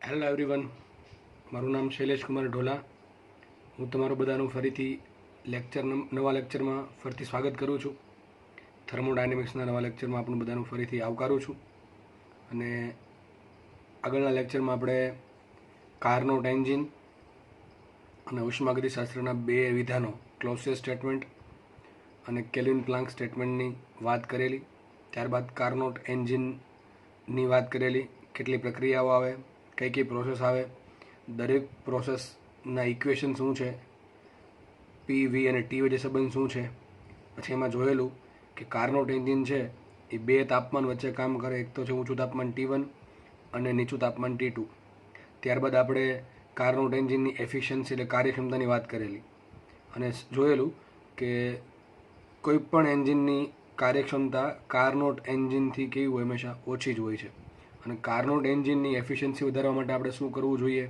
Hello everyone, મારું નામ શૈલેષ કુમાર ઢોલા. હું તમારું બધાનું ફરીથી નવા લેક્ચરમાં ફરીથી સ્વાગત કરું છું. થર્મોડાયનેમિક્સના નવા લેક્ચરમાં આપણું બધાનું ફરીથી આવકારું છું. અને આગળના લેક્ચરમાં આપણે કાર્નોટ એન્જિન અને ઉષ્માગતિશાસ્ત્રના બે વિધાનો, ક્લોસિયસ સ્ટેટમેન્ટ અને કેલ્વિન પ્લાન્ક સ્ટેટમેન્ટની વાત કરેલી. ત્યારબાદ કાર્નોટ એન્જિનની વાત કરેલી, કેટલી પ્રક્રિયાઓ આવે, કઈ કઈ પ્રોસેસ આવે, દરેક પ્રોસેસના ઇક્વેશન શું છે, પી વી અને ટી વચ્ચે સંબંધ શું છે. પછી એમાં જોયેલું કે કાર્નોટ એન્જિન છે એ બે તાપમાન વચ્ચે કામ કરે, એક તો છે ઊંચું તાપમાન T1 અને નીચું તાપમાન T2. ત્યારબાદ આપણે કાર્નોટ એન્જિનની એફિશિયન્સી એટલે કાર્યક્ષમતાની વાત કરેલી અને જોયેલું કે કોઈ પણ એન્જિનની કાર્યક્ષમતા કાર્નોટ એન્જિનથી કેવી હોય, હંમેશા ઓછી જ હોય છે. અને કાર્નોટ એન્જિનની એફિશિયન્સી વધારવા માટે આપણે શું કરવું જોઈએ,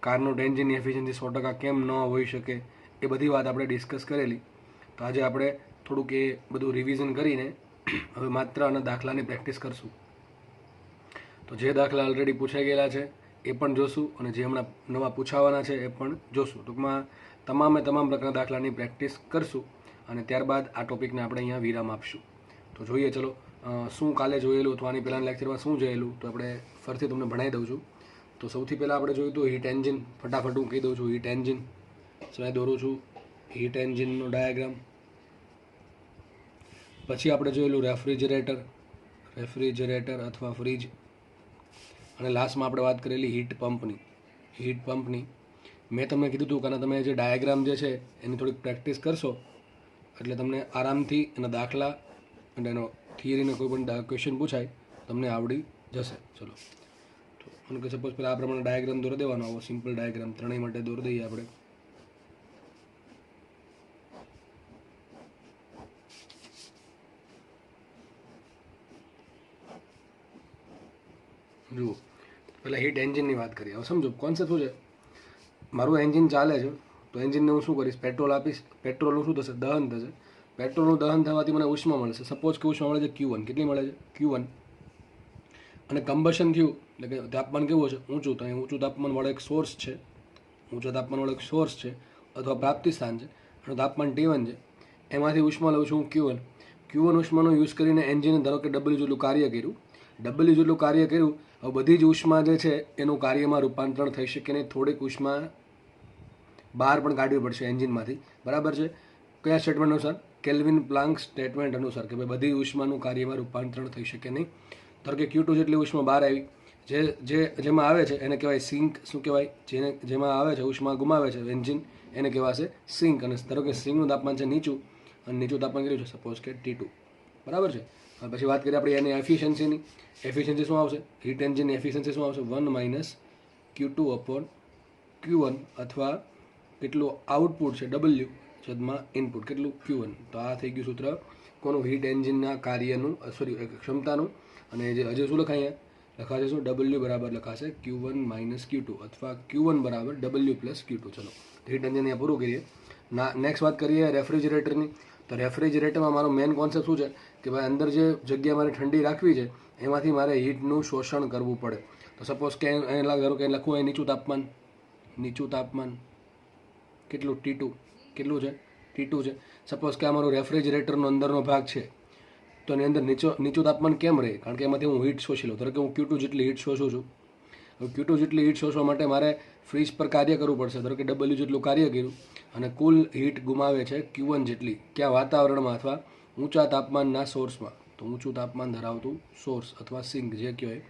કાર્નોટ એન્જિનની એફિશિયન્સી 100% કેમ ન હોઈ શકે, એ બધી વાત આપણે ડિસ્કસ કરેલી. તો આજે આપણે થોડુંક એ બધું રિવિઝન કરીને હવે માત્ર આના દાખલાની પ્રેક્ટિસ કરશું. તો જે દાખલા ઓલરેડી પૂછાઈ ગયેલા છે એ પણ જોશું અને જે હમણાં નવા પૂછાવાના છે એ પણ જોશું. ટૂંકમાં તમામ પ્રકારના દાખલાની પ્રેક્ટિસ કરશું અને ત્યારબાદ આ ટોપિકને આપણે અહીંયા વિરામ આપશું. તો જોઈએ, ચલો શું કાલે જોયેલું અથવા આની પહેલાંના લેક્ચરમાં શું જોયેલું તો આપણે ફરીથી તમને ભણાવી દઉં છું. તો સૌથી પહેલાં આપણે જોયું હતું હીટ એન્જિન. ફટાફટ હું કહી દઉં છું. હીટ એન્જિન સમય દોરું છું, હીટ એન્જિનનો ડાયાગ્રામ. પછી આપણે જોયેલું રેફ્રિજરેટર અથવા ફ્રીજ. અને લાસ્ટમાં આપણે વાત કરેલી હીટ પંપની. મેં તમને કીધું હતું કે તમે જે ડાયાગ્રામ જે છે એની થોડીક પ્રેક્ટિસ કરશો એટલે તમને આરામથી એના દાખલા અને એનો થિયરીનો કોઈ પણ ક્વેશ્ચન પૂછાય તમને આવડી જશે. ચલો, તો મને કે સપોઝ પહેલાં આ પ્રમાણે ડાયાગ્રામ દોરી દેવાનો, આવો સિમ્પલ ડાયાગ્રામ ત્રણેય માટે દોરી દઈએ આપણે. જુઓ, પહેલાં હીટ એન્જિનની વાત કરીએ. હવે સમજો કોન્સેપ્ટ શું છે. મારું એન્જિન ચાલે છે તો એન્જિનને હું શું કરીશ, પેટ્રોલ આપીશ. પેટ્રોલનું શું થશે, દહન થશે. પેટ્રોલનું દહન થવાથી મને ઉષ્મા મળશે. સપોઝ કે ઉષ્મા મળે છે Q1. કેટલી મળે છે, Q1. અને કમ્બશન થયું એટલે કે તાપમાન કેવું છે, ઊંચું. તો અહીં ઊંચું તાપમાનવાળો એક સોર્સ છે, અથવા પ્રાપ્તિ સ્થાન છે. અને તાપમાન T1 છે. એમાંથી ઉષ્મા લઉં છું હું Q1 ઉષ્માનો યુઝ કરીને એન્જિને ધારો કે W જેટલું કાર્ય કર્યું. હવે બધી જ ઉષ્મા જે છે એનું કાર્યમાં રૂપાંતરણ થઈ શકે નહીં. થોડીક ઉષ્મા બહાર પણ કાઢવી પડશે એન્જિનમાંથી, બરાબર છે. કયા સ્ટેટમેન્ટ અનુસાર, કેલ્વિન પ્લાન્ક સ્ટેટમેન્ટ અનુસાર, કે ભાઈ બધી ઉષ્માનું કાર્યમાં રૂપાંતરણ થઈ શકે નહીં. ધારો કે Q2 જેટલી ઉષ્મા બહાર આવી, જેમાં આવે છે એને કહેવાય સિંક. શું કહેવાય, જેમાં આવે છે ઉષ્મા ગુમાવે છે એન્જિન, એને કહેવાશે સિંક. અને ધારો કે સિંકનું તાપમાન છે નીચું અને નીચું તાપમાન કેટલું છે, સપોઝ કે T2, બરાબર છે. પછી વાત કરીએ આપણે એની એફિશિયન્સીની. એફિશિયન્સી શું આવશે, હીટ એન્જિનની એફિશિયન્સી શું આવશે, 1 - Q2/Q1, અથવા કેટલું આઉટપુટ છે W છેદમાં ઇનપુટ કેટલું Q1. તો આ થઈ ગયું સૂત્ર કોનું, હીટ એન્જિનના કાર્યનું, ક્ષમતાનું. અને જે હજુ શું લખાય, લખાશે શું, W બરાબર લખાશે Q1 - Q2 અથવા Q1 બરાબર W + Q2. ચલો, હીટ એન્જિન અહીંયા પૂરું કરીએ. નેક્સ્ટ વાત કરીએ રેફ્રિજરેટરની. તો રેફ્રિજરેટરમાં મારો મેઇન કોન્સેપ્ટ શું છે કે ભાઈ અંદર જે જગ્યા મારે ઠંડી રાખવી છે એમાંથી મારે હીટનું શોષણ કરવું પડે. તો સપોઝ કે ધારો કે લખવું હોય નીચું તાપમાન કેટલું, T2. કેટલું છે, T2 છે. સપોઝ કે આ મારું રેફ્રિજરેટરનો અંદરનો ભાગ છે તો એની અંદર નીચું તાપમાન કેમ રહે, કારણ કે એમાંથી હું હીટ શોષી લઉં. ધારો કે હું Q2 જેટલી હીટ શોષું છું. હવે Q2 જેટલી હીટ શોષવા માટે મારે ફ્રીજ પર કાર્ય કરવું પડશે. ધારો કે W જેટલું કાર્ય કર્યું અને કુલ હીટ ગુમાવે છે Q1 જેટલી, ક્યાં, વાતાવરણમાં અથવા ઊંચા તાપમાનના સોર્સમાં. તો ઊંચું તાપમાન ધરાવતું સોર્સ અથવા સિંક જે કહેવાય,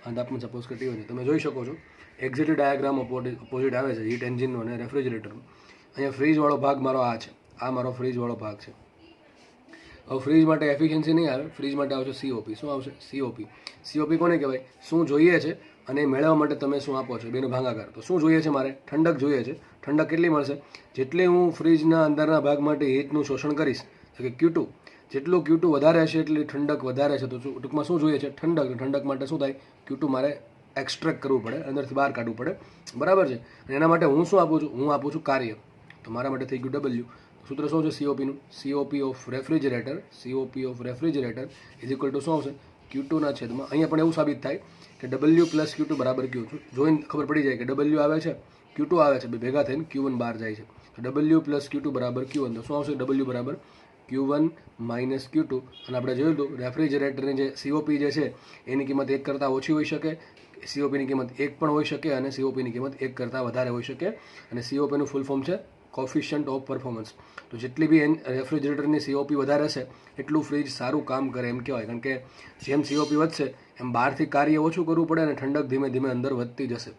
આ તાપમાન સપોઝ કે T1 છે. તમે જોઈ શકો છો એક્ઝેક્ટ ડાયાગ્રામ ઓપોઝિટ આવે છે હીટ એન્જિનનો અને રેફ્રિજરેટરનો. અહીંયા ફ્રીજવાળો ભાગ મારો આ છે, આ મારો ફ્રીજવાળો ભાગ છે. હવે ફ્રીજ માટે એફિશિયન્સી નહીં આવે, ફ્રીજ માટે આવશે COP. શું આવશે, COP કોને કહેવાય, શું જોઈએ છે અને એ મેળવવા માટે તમે શું આપો છો, બેનો ભાગાકાર. તો શું જોઈએ છે મારે, ઠંડક જોઈએ છે. ઠંડક કેટલી મળશે, જેટલી હું ફ્રીજના અંદરના ભાગ માટે હીટનું શોષણ કરીશ, કે Q2, જેટલું Q2 વધારે હશે એટલી ઠંડક વધારે છે. તો ટૂંકમાં શું જોઈએ છે, ઠંડક માટે શું થાય, Q2 મારે એક્સ્ટ્રેક્ટ કરવું પડે, અંદરથી બહાર કાઢવું પડે, બરાબર છે. અને એના માટે હું શું આપું છું, હું આપું છું કાર્ય. તો મારા માટે થઈ ગયું W. સૂત્ર શું છે COPનું, COP of refrigerator is equal two શું આવશે, Q2 ના છેદમાં. અહીંયા પણ એવું સાબિત થાય કે ડબલ્યુ પ્લસ Q2 બરાબર Q. જોઈને ખબર પડી જાય કે ડબલ્યુ આવે છે, Q2 આવે છે, બે ભેગા થઈને Q1 બહાર જાય છે. તો ડબલ્યુ પ્લસ Q2 બરાબર Q1. તો શું આવશે? ડબલ્યુ બરાબર Q1 માઇનસ Q2. અને આપણે જોયું હતું રેફ્રિજરેટરની જે COP જે છે એની કિંમત 1 કરતાં ઓછી હોઈ શકે, COPની કિંમત 1 પણ હોઈ શકે, અને COPની કિંમત 1 કરતાં વધારે હોઈ શકે. અને COPનું ફૂલ ફોર્મ છે કોફિશિયન્ટ ઓફ પરફોર્મન્સ. તો જેટલી બી રેફ્રિજરેટરની COP વધારે હશે એટલું ફ્રીજ સારું કામ કરે એમ કહેવાય. કારણ કે જેમ COP વધશે એમ બહારથી કાર્ય ઓછું કરવું પડે અને ઠંડક ધીમે ધીમે અંદર વધતી જશે.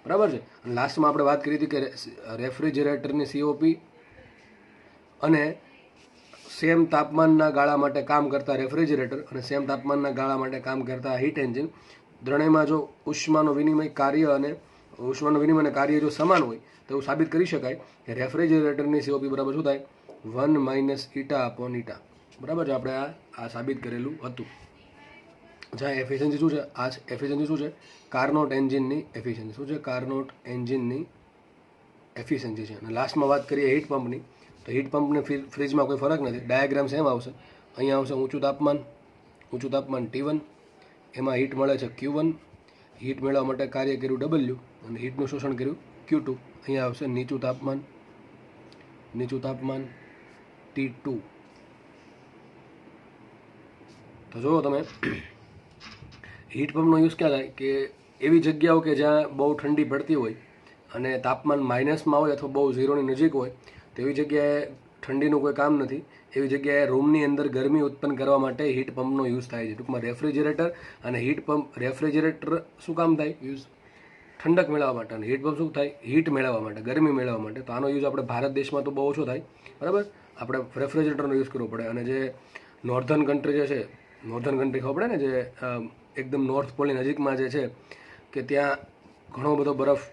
બરાબર છે. અને લાસ્ટમાં આપણે વાત કરી હતી કે રેફ્રિજરેટરની COP અને સેમ તાપમાનના ગાળા માટે કામ કરતા રેફ્રિજરેટર અને સેમ તાપમાનના ગાળા માટે કામ કરતા હીટ એન્જિન, ત્રણેયમાં જો ઉષ્માનો વિનિમય કાર્ય અને કાર્ય જો સમાન હોય તો એવું સાબિત કરી શકાય કે રેફ્રિજરેટરની COP બરાબર શું થાય? 1 માઇનસ ઈટા અપોન ઈટા. બરાબર છે. આપણે આ સાબિત કરેલું હતું. જ્યાં એફિશિયન્સી શું છે? આ એફિશિયન્સી શું છે? કાર્નોટ એન્જિનની એફિશિયન્સી શું છે? કાર્નોટ એન્જિનની એફિશિયન્સી છે. અને લાસ્ટમાં વાત કરીએ હીટ પંપની. તો હીટ પંપને ફ્રીજમાં કોઈ ફરક નથી. ડાયાગ્રામ સેમ આવશે. અહીંયા આવશે ઊંચું તાપમાન T1, એમાં હીટ મળે છે Q1, હીટ મેળવવા માટે કાર્ય કર્યું W, અને હીટનું શોષણ કર્યું Q2. અહીંયા આવશે નીચું તાપમાન T2. તો જુઓ તમે હીટ પંપનો યુઝ ક્યાં થાય કે એવી જગ્યાઓ કે જ્યાં બહુ ઠંડી પડતી હોય અને તાપમાન માઇનસમાં હોય અથવા બહુ ઝીરોની નજીક હોય તેવી જગ્યાએ ઠંડીનું કોઈ કામ નથી. એવી જગ્યાએ રૂમની અંદર ગરમી ઉત્પન્ન કરવા માટે હીટ પંપનો યુઝ થાય છે. ટૂંકમાં રેફ્રિજરેટર અને હીટ પંપ, રેફ્રિજરેટર શું કામ થાય? યુઝ ઠંડક મેળવવા માટે, અને હીટ પંપ શું થાય? હીટ મેળવવા માટે, ગરમી મેળવવા માટે. તો આનો યુઝ આપણે ભારત દેશમાં તો બહુ ઓછો થાય. બરાબર, આપણે રેફ્રિજરેટરનો યુઝ કરવો પડે. અને જે નોર્ધન કન્ટ્રી જે છે, નોર્ધન કન્ટ્રી ખબર પડે ને, જે એકદમ નોર્થ પોલની નજીકમાં જે છે કે ત્યાં ઘણો બધો બરફ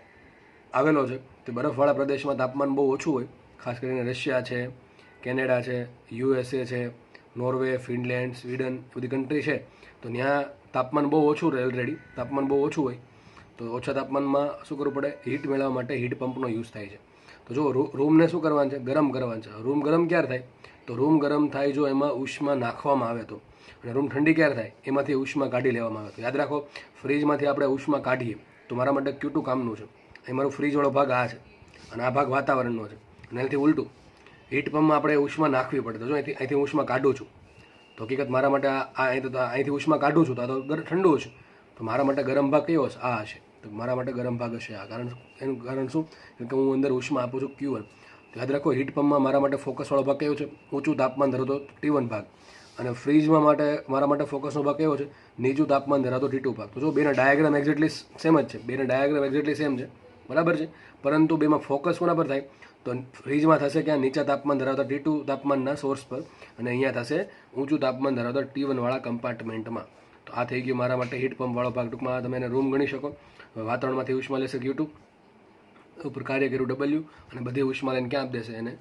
આવેલો છે. તે બરફવાળા પ્રદેશમાં તાપમાન બહુ ઓછું હોય. ખાસ કરીને રશિયા છે, કેનેડા છે, USA છે, નોર્વે, ફિનલેન્ડ, સ્વીડન, બધી કન્ટ્રી છે. તો ત્યાં તાપમાન બહુ ઓછું રહે, ઓલરેડી તાપમાન બહુ ઓછું હોય. તો ઓછા તાપમાનમાં શું કરવું પડે? હીટ મેળવવા માટે હીટ પંપનો યુઝ થાય છે. તો જો રૂમને શું કરવાનું છે? ગરમ કરવાનું છે. રૂમ ગરમ ક્યારે થાય? તો રૂમ ગરમ થાય જો એમાં ઉષ્મા નાખવામાં આવે તો. અને રૂમ ઠંડી ક્યારે થાય? એમાંથી ઉષ્મા કાઢી લેવામાં આવે તો. યાદ રાખો, ફ્રીજમાંથી આપણે ઉષ્મા કાઢીએ તો મારા માટે Q2 કામનું છે. એ મારો ફ્રીજવાળો ભાગ આ છે અને આ ભાગ વાતાવરણનો છે. અને એનાથી ઉલટું હીટ પંપમાં આપણે ઉષ્મા નાખવી પડે. તો જો અહીંથી ઉષ્મા કાઢું છું તો હકીકત મારા માટે અહીંથી ઉષ્મા કાઢું છું તો આ તો ઠંડુ હશે. તો મારા માટે ગરમ ભાગ કયો હશે? આ હશે. તો મારા માટે ગરમ ભાગ હશે આ. એનું કારણ શું? કે હું અંદર ઉષ્મા આપું છું Q1. તો યાદ રાખો, હીટ પંપમાં મારા માટે ફોકસવાળો ભાગ કયો છે? ઊંચું તાપમાન ધરાવતો T1 ભાગ. અને ફ્રીજમાં મારા માટે ફોકસનો ભાગ કયો છે? નીચું તાપમાન ધરાવતો T2 ભાગ. તો જો બેના ડાયાગ્રામ એક્ઝેક્ટલી સેમ જ છે. બેના ડાયાગ્રામ એક્ઝેક્ટલી સેમ છે. બરાબર છે. પરંતુ બેમાં ફોકસ કોના પર થાય? તો ફ્રીજમાં થશે ક્યાં? નીચા તાપમાન ધરાવતા T2 તાપમાનના સોર્સ પર, અને અહીંયા થશે ઊંચું તાપમાન ધરાવતા T1 વાળા કમ્પાર્ટમેન્ટમાં. તો આ થઈ ગયું મારા માટે હીટ પંપ વાળો ભાગ. ટૂંકમાં તમે એને રૂમ ગણી શકો. વાતાવરણમાંથી ઉષ્મા લેશે Q2, ઉપર કાર્ય કર્યું W, અને બધી ઉષ્મા લઈને ક્યાં આપી દેશે? એને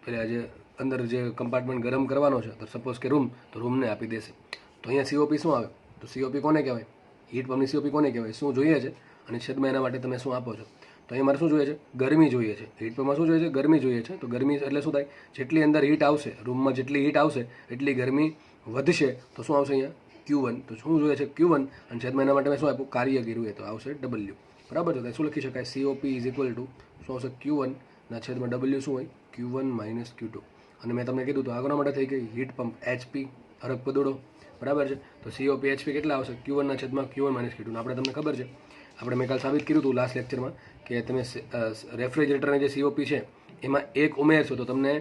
પેલા જે અંદર જે કમ્પાર્ટમેન્ટ ગરમ કરવાનો છે, તો સપોઝ કે રૂમ, તો રૂમને આપી દેશે. તો અહીંયા COP શું આવે? તો COP કોને કહેવાય? હીટ પંપની COP કોને કહેવાય? શું જોઈએ છે અને છેદમાં એના માટે તમે શું આપો છો? તો અહીંયા મારે શું જોઈએ છે? ગરમી જોઈએ છે. હીટ પંપમાં શું જોઈએ છે? ગરમી જોઈએ છે. તો ગરમી એટલે શું થાય? જેટલી અંદર હીટ આવશે, રૂમમાં જેટલી હીટ આવશે એટલી ગરમી વધશે. તો શું આવશે અહીંયા? Q1. તો શું જોઈએ છે? Q1. અને છેદમાં એના માટે મેં શું આપ્યું? કાર્ય કર્યું. એ તો આવશે W. બરાબર છે. તો શું લખી શકાય? COP ઇઝ ઇક્વલ ટુ શું આવશે? Q1 ના છેદમાં W શું હોય? Q1 minus Q2. અને મેં તમને કીધું તો આગળના માટે થઈ ગઈ હીટ પંપ HP, હરક પદોડો. બરાબર છે. તો COP HP કેટલા આવશે? Q1 ના છેદમાં Q1 માઇનસ Q2. આપણે તમને ખબર છે, આપણે મેં કાલ સાબિત કર્યું હતું લાસ્ટ લેક્ચરમાં કે તમે રેફ્રિજરેટરની જે COP છે એમાં એક ઉમેરશો તો તમને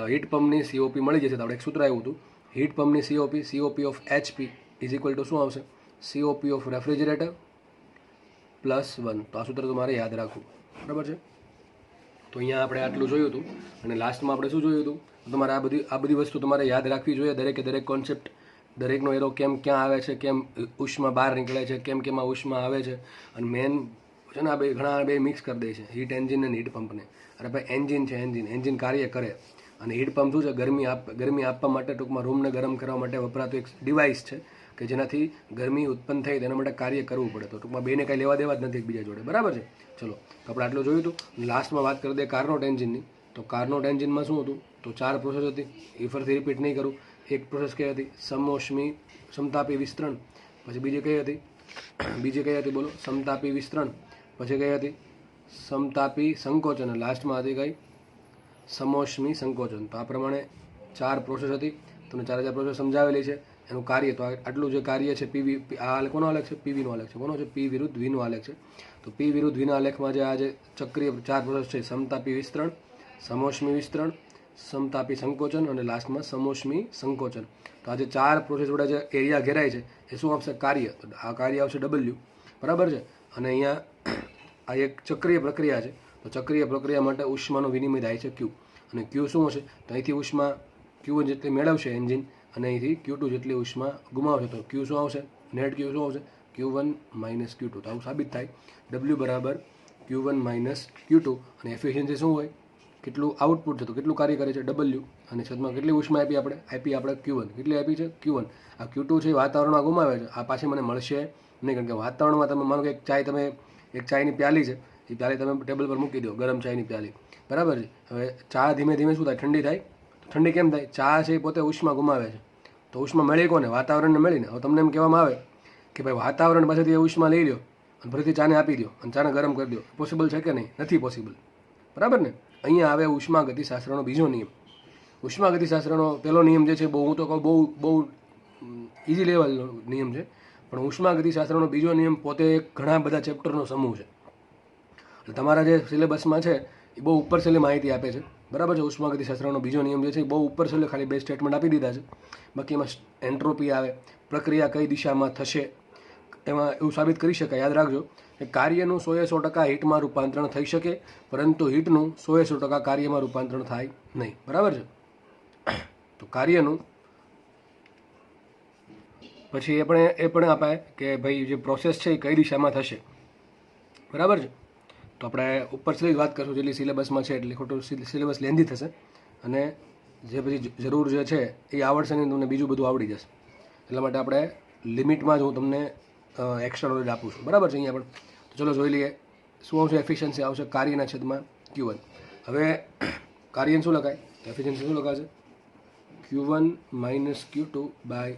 હીટ પંપની COP મળી જશે. તો આપણે એક સૂત્ર આવ્યું હતું, હીટ પંપની COP of HP is equal two શું આવશે? COP of refrigerator +1. તો આ સૂત્ર તમારે યાદ રાખવું. બરાબર છે. તો અહીંયા આપણે આટલું જોયું હતું. અને લાસ્ટમાં આપણે શું જોયું હતું? તમારે આ બધી વસ્તુ તમારે યાદ રાખવી જોઈએ. દરેકે દરેક કોન્સેપ્ટ, દરેકનો એરો કેમ ક્યાં આવે છે, કેમ ઉષ્મા બહાર નીકળે છે, કેમાં ઉષ્મા આવે છે. અને મેન છે ને, ઘણા બે મિક્સ કરી દે છે, હીટ એન્જિન અને હીટ પંપને. અરે ભાઈ, એન્જિન છે, એન્જિન કાર્ય કરે. અને હીટ પંપ શું છે? ગરમી આપવા માટે, ટૂંકમાં રૂમને ગરમ કરવા માટે વપરાતું એક ડિવાઇસ છે કે જેનાથી ગરમી ઉત્પન્ન થઈ તેના માટે કાર્ય કરવું પડે. તો ટૂંકમાં બેને કાંઈ લેવા દેવા જ નથી એકબીજા જોડે. બરાબર છે. ચલો, તો આપણે આટલું જોયું હતું. લાસ્ટમાં વાત કરી દે કાર્નોટ એન્જિનની. તો કાર્નોટ એન્જિનમાં શું હતું? તો 4 પ્રોસેસ હતી. એ ફરીથી રિપીટ નહીં કરું. એક પ્રોસેસ કઈ હતી? સમતાપી વિસ્તરણ. પછી બીજી કઈ હતી? બીજી કઈ હતી બોલો? સમતાપી વિસ્તરણ. પછી કઈ હતી? સમતાપી સંકોચન. લાસ્ટમાં હતી કઈ? સમોષ્મી સંકોચન. તો આ પ્રમાણે 4 પ્રોસેસ હતી. તમને 4 પ્રોસેસ સમજાવેલી છે. એનું કાર્ય તો આટલું જે કાર્ય છે પીવી, આ કોનો આલેખ છે? પીવીનો આલેખ છે. કોનો છે? પી વિરુદ્ધ વીનો આલેખ છે. તો પી વિરુદ્ધ વીના આલેખમાં જે આ જે ચક્રીય 4 પ્રોસેસ છે, સમતાપી વિસ્તરણ, સમોષ્મી વિસ્તરણ, સમતાપી સંકોચન અને લાસ્ટમાં સમોષ્મી સંકોચન. તો આ જે 4 પ્રોસેસ વડે જે એરિયા ઘેરાય છે એ શું આપશે? કાર્ય. તો આ કાર્ય આવશે W, બરાબર છે. અને અહીંયા આ એક ચક્રીય પ્રક્રિયા છે. તો ચક્રીય પ્રક્રિયા માટે ઉષ્માનો વિનિમય થાય છે Q. અને Q શું હશે? તો અહીંથી ઉષ્મા Q1 જેટલી મેળવશે એન્જિન અને અહીંથી Q2 જેટલી ઉષ્મા ગુમાવશે. તો Q શું આવશે? નેટ Q શું આવશે? Q1 - Q2. તો આવું સાબિત થાય. W બરાબર Q1 - Q2. અને એફિશિયન્સી શું હોય? કેટલું આઉટપુટ છે, તો કેટલું કાર્ય કરે છે? W. અને છેદમાં કેટલી ઉષ્મા આપી આપણે Q1. કેટલી આપી છે? Q1. આ Q2 છે વાતાવરણમાં ગુમાવે છે. આ પાછી મને મળશે નહીં, કારણ કે વાતાવરણમાં તમે માનો કે એક ચાયની પ્યાલી છે, એ પ્યાલી તમે ટેબલ પર મૂકી દો, ગરમ ચાયની પ્યાલી, બરાબર છે. હવે ચા ધીમે ધીમે શું થાય? ઠંડી થાય. ઠંડી કેમ થાય? ચા છે એ પોતે ઉષ્મા ગુમાવે છે. તો ઉષ્મા મળી કોને? વાતાવરણને મળીને. હવે તમને એમ કહેવામાં આવે કે ભાઈ વાતાવરણ પાસેથી એ ઉષ્મા લઈ લો અને ફરીથી ચાને આપી દો અને ચાને ગરમ કરી દો. પોસિબલ છે કે નહીં? નથી પોસિબલ, બરાબર ને. અહીંયા આવે ઉષ્માગતિશાસ્ત્રનો બીજો નિયમ. ઉષ્માગતિશાસ્ત્રનો પહેલો નિયમ જે છે, હું તો કહું બહુ ઇઝી લેવલનો નિયમ છે, પણ ઉષ્માગતિશાસ્ત્રનો બીજો નિયમ પોતે ઘણા બધા ચેપ્ટરનો સમૂહ છે. એટલે તમારા જે સિલેબસમાં છે એ બહુ ઉપર છેલ્લે માહિતી આપે છે, બરાબર છે. ઉષ્માગતિશાસ્ત્રનો બીજો નિયમ જે છે એ બહુ ઉપર છેલ્લે ખાલી 2 સ્ટેટમેન્ટ આપી દીધા છે. બાકી એમાં એન્ટ્રોપી આવે, પ્રક્રિયા કઈ દિશામાં થશે, એમાં એવું સાબિત કરી શકાય. યાદ રાખજો કે કાર્યનું 100% હીટમાં રૂપાંતરણ થઈ શકે, પરંતુ હીટનું 100% કાર્યમાં રૂપાંતરણ થાય નહીં, બરાબર છે. તો કાર્યનું પછી એ પણ અપાય કે ભાઈ જે પ્રોસેસ છે એ કઈ દિશામાં થશે, બરાબર છે. તો આપણે ઉપર સુધી વાત કરશું, જેટલી સિલેબસમાં છે એટલી ખોટું સિલેબસ લેન્ધી થશે અને જે પછી જરૂર જે છે એ આવડશે નહીં, તમને બીજું બધું આવડી જશે. એટલા માટે આપણે લિમિટમાં જ હું તમને એક્સ્ટ્રા નોલેજ આપું છું, બરાબર છે. અહીંયા પણ તો ચલો જોઈ લઈએ શું આવશે. એફિશિયન્સી આવશે કાર્યના છેદમાં Q1. હવે કાર્યને શું લખાય? એફિશિયન્સી શું લખાશે? Q1 - Q2 બાય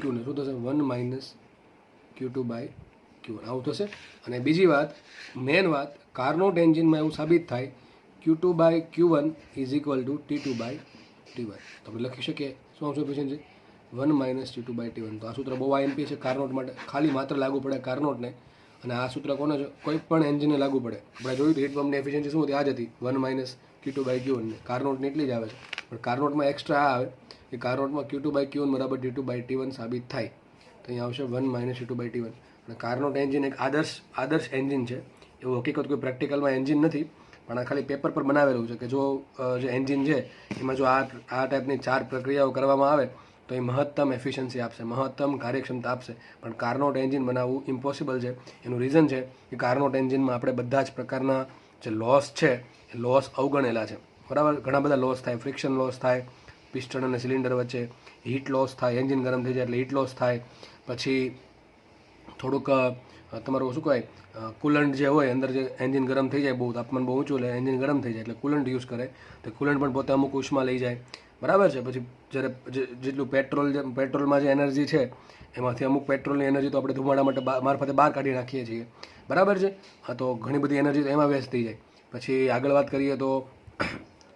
Q ને શું થશે? 1 - Q2 બાય Q1. આવું થશે. અને બીજી વાત, મેન વાત, કાર્નોટ એન્જિનમાં એવું સાબિત થાય Q2 by Q1 is equal to T2 by T1. તો આપણે લખી શકીએ શું આવશે એફિશિયન્સી? 1 - T2 by T1. તો આ સૂત્ર બહુ IMP છે કાર્નોટ માટે, ખાલી માત્ર લાગુ પડે કાર્નોટને. અને આ સૂત્ર કોને છે? કોઈ પણ એન્જિનને લાગુ પડે. આપણે જોયું હતું હીટ પંપની એફિશિયન્સી શું હતી? આ જ હતી, 1 - Q2 બાય Q1. કાર્નોટની એટલી જ આવે છે, પણ કાર્નોટમાં એક્સ્ટ્રા આ આવે કે કાર્નોટમાં Q2 બાય Q1 બરાબર T2 બાય T1 સાબિત થાય. તો અહીંયા આવશે 1 - T2 બાય T1. અને કાર્નોટ એન્જિન એક આદર્શ એન્જિન છે. એવું હકીકત કોઈ પ્રેક્ટિકલમાં એન્જિન નથી, પણ આ ખાલી પેપર પર બનાવેલું છે કે જો જે એન્જિન છે એમાં જો આ ટાઈપની 4 પ્રક્રિયાઓ કરવામાં આવે તો એ મહત્તમ એફિશિયન્સી આપશે, મહત્તમ કાર્યક્ષમતા આપશે. પણ કાર્નોટ એન્જિન બનાવવું ઇમ્પોસિબલ છે. એનું રીઝન છે કે કાર્નોટ એન્જિનમાં આપણે બધા જ પ્રકારના જે લોસ છે એ લોસ અવગણેલા છે, બરાબર. ઘણા બધા લોસ થાય, ફ્રિક્શન લોસ થાય પિસ્ટન અને સિલિન્ડર વચ્ચે, હીટ લોસ થાય, એન્જિન ગરમ થઈ જાય એટલે હીટ લોસ થાય. પછી થોડુંક તમારું શું કહેવાય, કુલન્ટ જે હોય અંદર, જે એન્જિન ગરમ થઈ જાય, બહુ તાપમાન બહુ ઊંચું એટલે એન્જિન ગરમ થઈ જાય એટલે કુલન્ટ યુઝ કરે, તો કુલન્ટ પણ પોતે અમુક ઉષ્મા લઈ જાય, બરાબર છે. પછી જ્યારે જેટલું પેટ્રોલમાં જે એનર્જી છે એમાંથી અમુક પેટ્રોલની એનર્જી તો આપણે ધુમાડા માટે મારફતે બહાર કાઢી નાખીએ છીએ, બરાબર છે. હા, તો ઘણી બધી એનર્જી તો એમાં વેસ્ટ થઈ જાય. પછી આગળ વાત કરીએ તો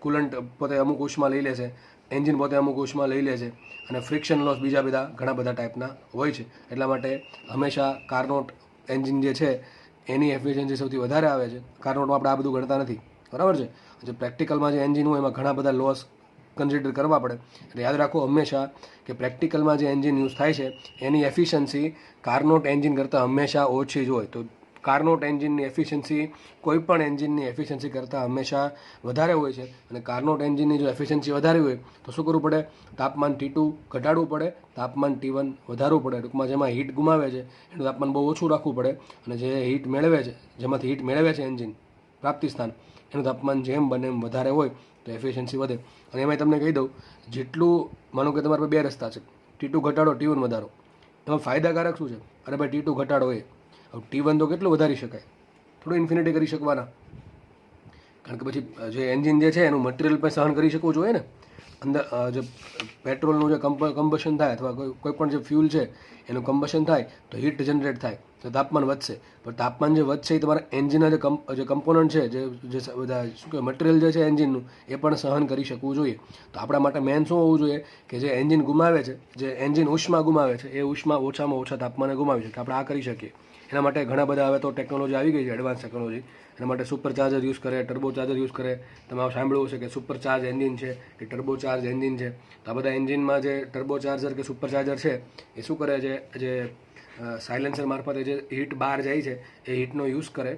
કુલન્ટ પોતે અમુક ઉષ્મા લઈ લે છે, એન્જિન પોતે અમુક ઉષ્મા લઈ લે છે, અને ફ્રિક્શન લોસ બીજા બધા ઘણા બધા ટાઈપના હોય છે. એટલા માટે હંમેશા કાર્નોટ એન્જિન જે છે એની એફિશિયન્સી સૌથી વધારે આવે છે. કાર્નોટમાં આપણે આ બધું ગણતા નથી, બરાબર છે. જે પ્રેક્ટિકલમાં જે એન્જિન હોય એમાં ઘણા બધા લોસ કન્સિડર કરવા પડે. એટલે યાદ રાખો હંમેશા કે પ્રેક્ટિકલમાં જે એન્જિન યુઝ થાય છે એની એફિશિયન્સી કાર્નોટ એન્જિન કરતાં હંમેશા ઓછી જ હોય. તો કાર્નોટ એન્જિનની એફિશિયન્સી કોઈ પણ એન્જિનની એફિશિયન્સી કરતાં હંમેશા વધારે હોય છે. અને કાર્નોટ એન્જિનની જો એફિશિયન્સી વધારે હોય તો શું કરવું પડે? તાપમાન T2 ઘટાડવું પડે, તાપમાન T1 વધારવું પડે. ટૂંકમાં જેમાં હીટ ગુમાવે છે એનું તાપમાન બહુ ઓછું રાખવું પડે, અને જે હીટ મેળવે છે, જેમાંથી હીટ મેળવે છે એન્જિન પ્રાપ્તિ સ્થાન, એનું તાપમાન જેમ બને એમ વધારે હોય તો એફિશિયન્સી વધે. અને એમાં તમને કહી દઉં, જેટલું માનો કે તમારા પાસે 2 રસ્તા છે, T2 ઘટાડો, T1 વધારો. એમાં ફાયદાકારક શું છે? અરે ભાઈ T2 ઘટાડો એ, હવે T1 તો કેટલું વધારી શકાય? થોડું ઇન્ફિનિટી કરી શકવાના. કારણ કે પછી જે એન્જિન જે છે એનું મટીરિયલ પણ સહન કરી શકવું જોઈએ ને. અંદર જે પેટ્રોલનું જે કમ્બશન થાય અથવા કોઈ પણ જે ફ્યુલ છે એનું કમ્બશન થાય તો હીટ જનરેટ થાય તો તાપમાન વધશે. પણ તાપમાન જે વધશે એ તમારા એન્જિનના જે કમ્પોનન્ટ છે, જે બધા શું કહેવાય મટીરિયલ જે છે એન્જિનનું, એ પણ સહન કરી શકવું જોઈએ. તો આપણા માટે મેન શું હોવું જોઈએ કે જે એન્જિન ગુમાવે છે, જે એન્જિન ઉષ્મા ગુમાવે છે, એ ઉષ્મા ઓછામાં ઓછા તાપમાને ગુમાવી શકે. આપણે આ કરી શકીએ. એના માટે ઘણા બધા હવે તો ટેકનોલોજી આવી ગઈ છે, એડવાન્સ ટેકનોલોજી. એના માટે સુપર ચાર્જર યુઝ કરે, ટર્બો ચાર્જર યુઝ કરે. તમે સાંભળ્યું હશે કે સુપર ચાર્જ એન્જિન છે કે ટર્બો ચાર્જ એન્જિન છે. તો આ બધા એન્જિનમાં જે ટર્બો ચાર્જર કે સુપર ચાર્જર છે એ શું કરે છે, જે સાયલેન્સર મારફતે જે હીટ બહાર જાય છે એ હીટનો યુઝ કરે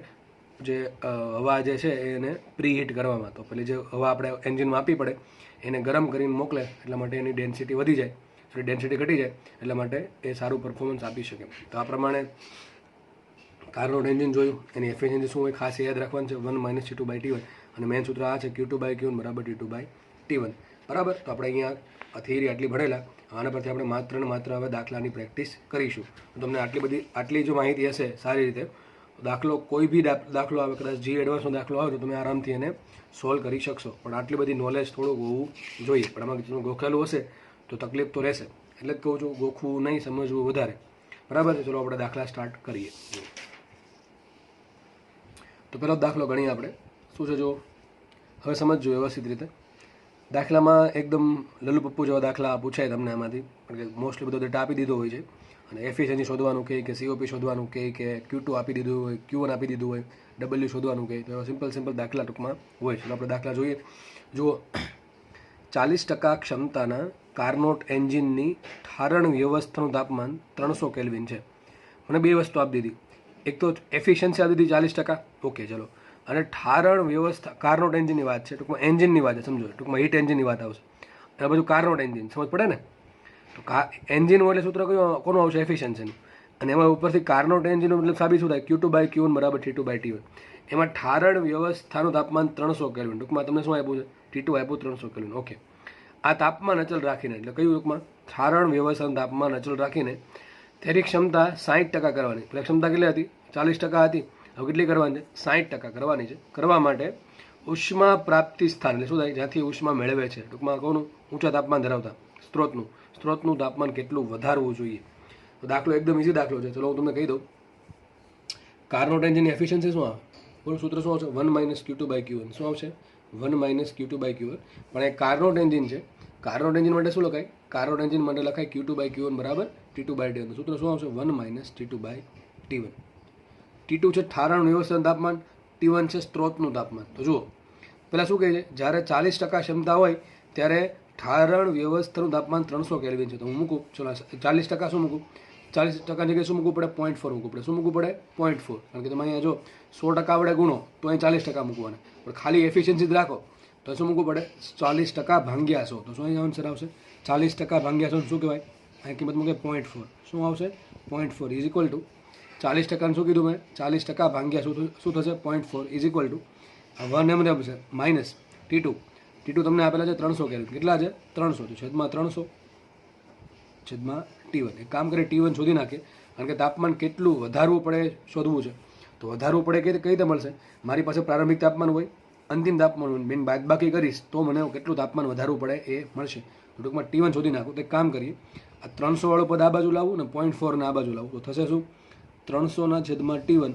જે હવા જે છે એને પ્રી હીટ કરવામાં. તો પેલી જે હવા આપણે એન્જિનમાં આપવી પડે એને ગરમ કરીને મોકલે, એટલા માટે એની ડેન્સિટી વધી જાય, ડેન્સિટી ઘટી જાય, એટલા માટે એ સારું પરફોર્મન્સ આપી શકે. તો આ પ્રમાણે કાર્નોટ એન્જિન જોયું. એની એફિશિયન્સી શું હોય ખાસ યાદ રાખવાનું છે, 1 - T2/T1. અને મેન સૂત્ર આ છે Q2/Q1 = T2/T1. બરાબર. તો આપણે અહીંયા થિયરી આટલી ભણેલા. આના પરથી આપણે માત્ર ને માત્ર હવે દાખલાની પ્રેક્ટિસ કરીશું. તો તમને આટલી જો માહિતી હશે સારી રીતે, દાખલો કોઈ બી દાખલો આવે, કદાચ જી એડવાન્સનો દાખલો આવે તો તમે આરામથી એને સોલ્વ કરી શકશો. પણ આટલી બધી નોલેજ થોડુંક હોવું જોઈએ. પણ આમાં તમે ગોખેલું હશે તો તકલીફ તો રહેશે. એટલે જ કહું છું, ગોખવું નહીં, સમજવું વધારે. બરાબર છે. ચલો આપણે દાખલા સ્ટાર્ટ કરીએ. તો પહેલો દાખલો ગણીએ આપણે. શું છે જો, હવે સમજજો વ્યવસ્થિત રીતે. દાખલામાં એકદમ લલ્લુપપ્પુ જેવા દાખલા પૂછાય તમને આમાંથી, કારણ કે મોસ્ટલી બધો ડેટા આપી દીધો હોય છે. અને એફિશિયન્સી શોધવાનું કહે કે COP શોધવાનું કહે કે Q2 આપી દીધું હોય, Q1 આપી દીધું હોય, W શોધવાનું કહે. તો એવા સિમ્પલ દાખલા ટૂંકમાં હોય. ચલો આપણે દાખલા જોઈએ. જુઓ, 40% ક્ષમતાના કાર્નોટ એન્જિનની ઠારણ વ્યવસ્થાનું તાપમાન 300 કેલ્વિન છે. મને બે વસ્તુ આપી દીધી. એક તો એફિશિયન્સી આપી દીધી 40%. ઓકે, ચલો. અને ઠારણ વ્યવસ્થા, કાર્નોટ એન્જિનની વાત છે, ટૂંકમાં એન્જિનની વાત છે, સમજો. ટૂંકમાં હીટ એન્જિનની વાત આવશે. અને બધું કાર્નોટ એન્જિન, સમજ પડે ને. તો એન્જિન એટલે સૂત્ર કોનું આવશે? એફિશિયન્સીનું. અને એમાં ઉપરથી કાર્નોટ એન્જિનનું મતલબ સાબિત શું થાય? Q2/Q1 = T2/T1. એમાં ઠારણ વ્યવસ્થાનું તાપમાન 300 કેલ્વિન. ટૂંકમાં તમને શું આપ્યું છે? T2 આપ્યું 300 કેલ્વિન. ઓકે. આ તાપમાન અચલ રાખીને, એટલે કયું ટૂંકમાં ઠારણ વ્યવસ્થાનું તાપમાન અચલ રાખીને તેની ક્ષમતા 60% કરવાની. એટલે ક્ષમતા કેટલી હતી? 40% હતી. હવે કેટલી કરવાની છે? 60% કરવાની છે. કરવા માટે ઉષ્મા પ્રાપ્તિ સ્થાન, એટલે શું થાય? જ્યાંથી ઉષ્મા મેળવે છે, ટૂંકમાં કોનું? ઊંચા તાપમાન ધરાવતા સ્ત્રોતનું તાપમાન કેટલું વધારવું જોઈએ. તો દાખલો એકદમ ઇઝી દાખલો છે. ચલો હું તમને કહી દઉં. કાર્નોટ એન્જિનની એફિશિયન્સી શું આવે? બોલો, સૂત્ર શું આવશે? 1 - Q2/Q1. શું આવશે? 1 - Q2/Q1. પણ એ કાર્નોટ એન્જિન છે. કાર્નોટ એન્જિન માટે શું લખાય? કાર્નોટ એન્જિન માટે લખાય Q2/Q1 = T2/T1. સૂત્ર શું આવશે? 1 - T2/T1. T2 છે ઠારણ વ્યવસ્થાનું તાપમાન, T1 છે સ્ત્રોતનું તાપમાન. તો જુઓ, પહેલાં શું કહે છે? જ્યારે 40% ક્ષમતા હોય ત્યારે ઠારણ વ્યવસ્થાનું તાપમાન 300 કેલ્વિન છે. તો હું મૂકું, ચલો 40% શું મૂકું? 40% જગ્યાએ શું મૂકવું પડે? 0.4 મૂકવું પડે. શું મૂકવું પડે? 0.4. કારણ કે તમે અહીંયા જો 100% વડે ગુણો તો અહીં 40% મૂકવાના. પણ ખાલી એફિશિયન્સી જ રાખો તો શું મૂકવું પડે? 40% ભાગ્યા 100. તો શું અહીં આન્સર આવશે? 40% ભાગ્યા 100 શું કહેવાય? અહીં કિંમત મૂકે 0.4. શું આવશે? 0.4 = 40%. શું કીધું મેં? 40% ભાગ્યા શું થશે? 0.4 = 1 એમ આવશે માઇનસ T2 તમને આપેલા છે 300 કેલ્વિન. કેટલા છે? 300. તો છેદમાં 300 છેદમાં T1. એક કામ કરે, T1 શોધી નાખે. કારણ કે તાપમાન કેટલું વધારવું પડે શોધવું છે. તો વધારવું પડે કઈ રીતે મળશે? મારી પાસે પ્રારંભિક તાપમાન હોય, અંતિમ તાપમાન હોય, બેન બાદબાકી કરીશ તો મને કેટલું તાપમાન વધારવું પડે એ મળશે. તો ટૂંકમાં T1 શોધી નાખું. તો એક કામ કરીએ, આ 300 વાળું પદ આ બાજુ લાવું ને 0.4 ને આ બાજુ લાવું. તો થશે શું? 300 છેદમાં T1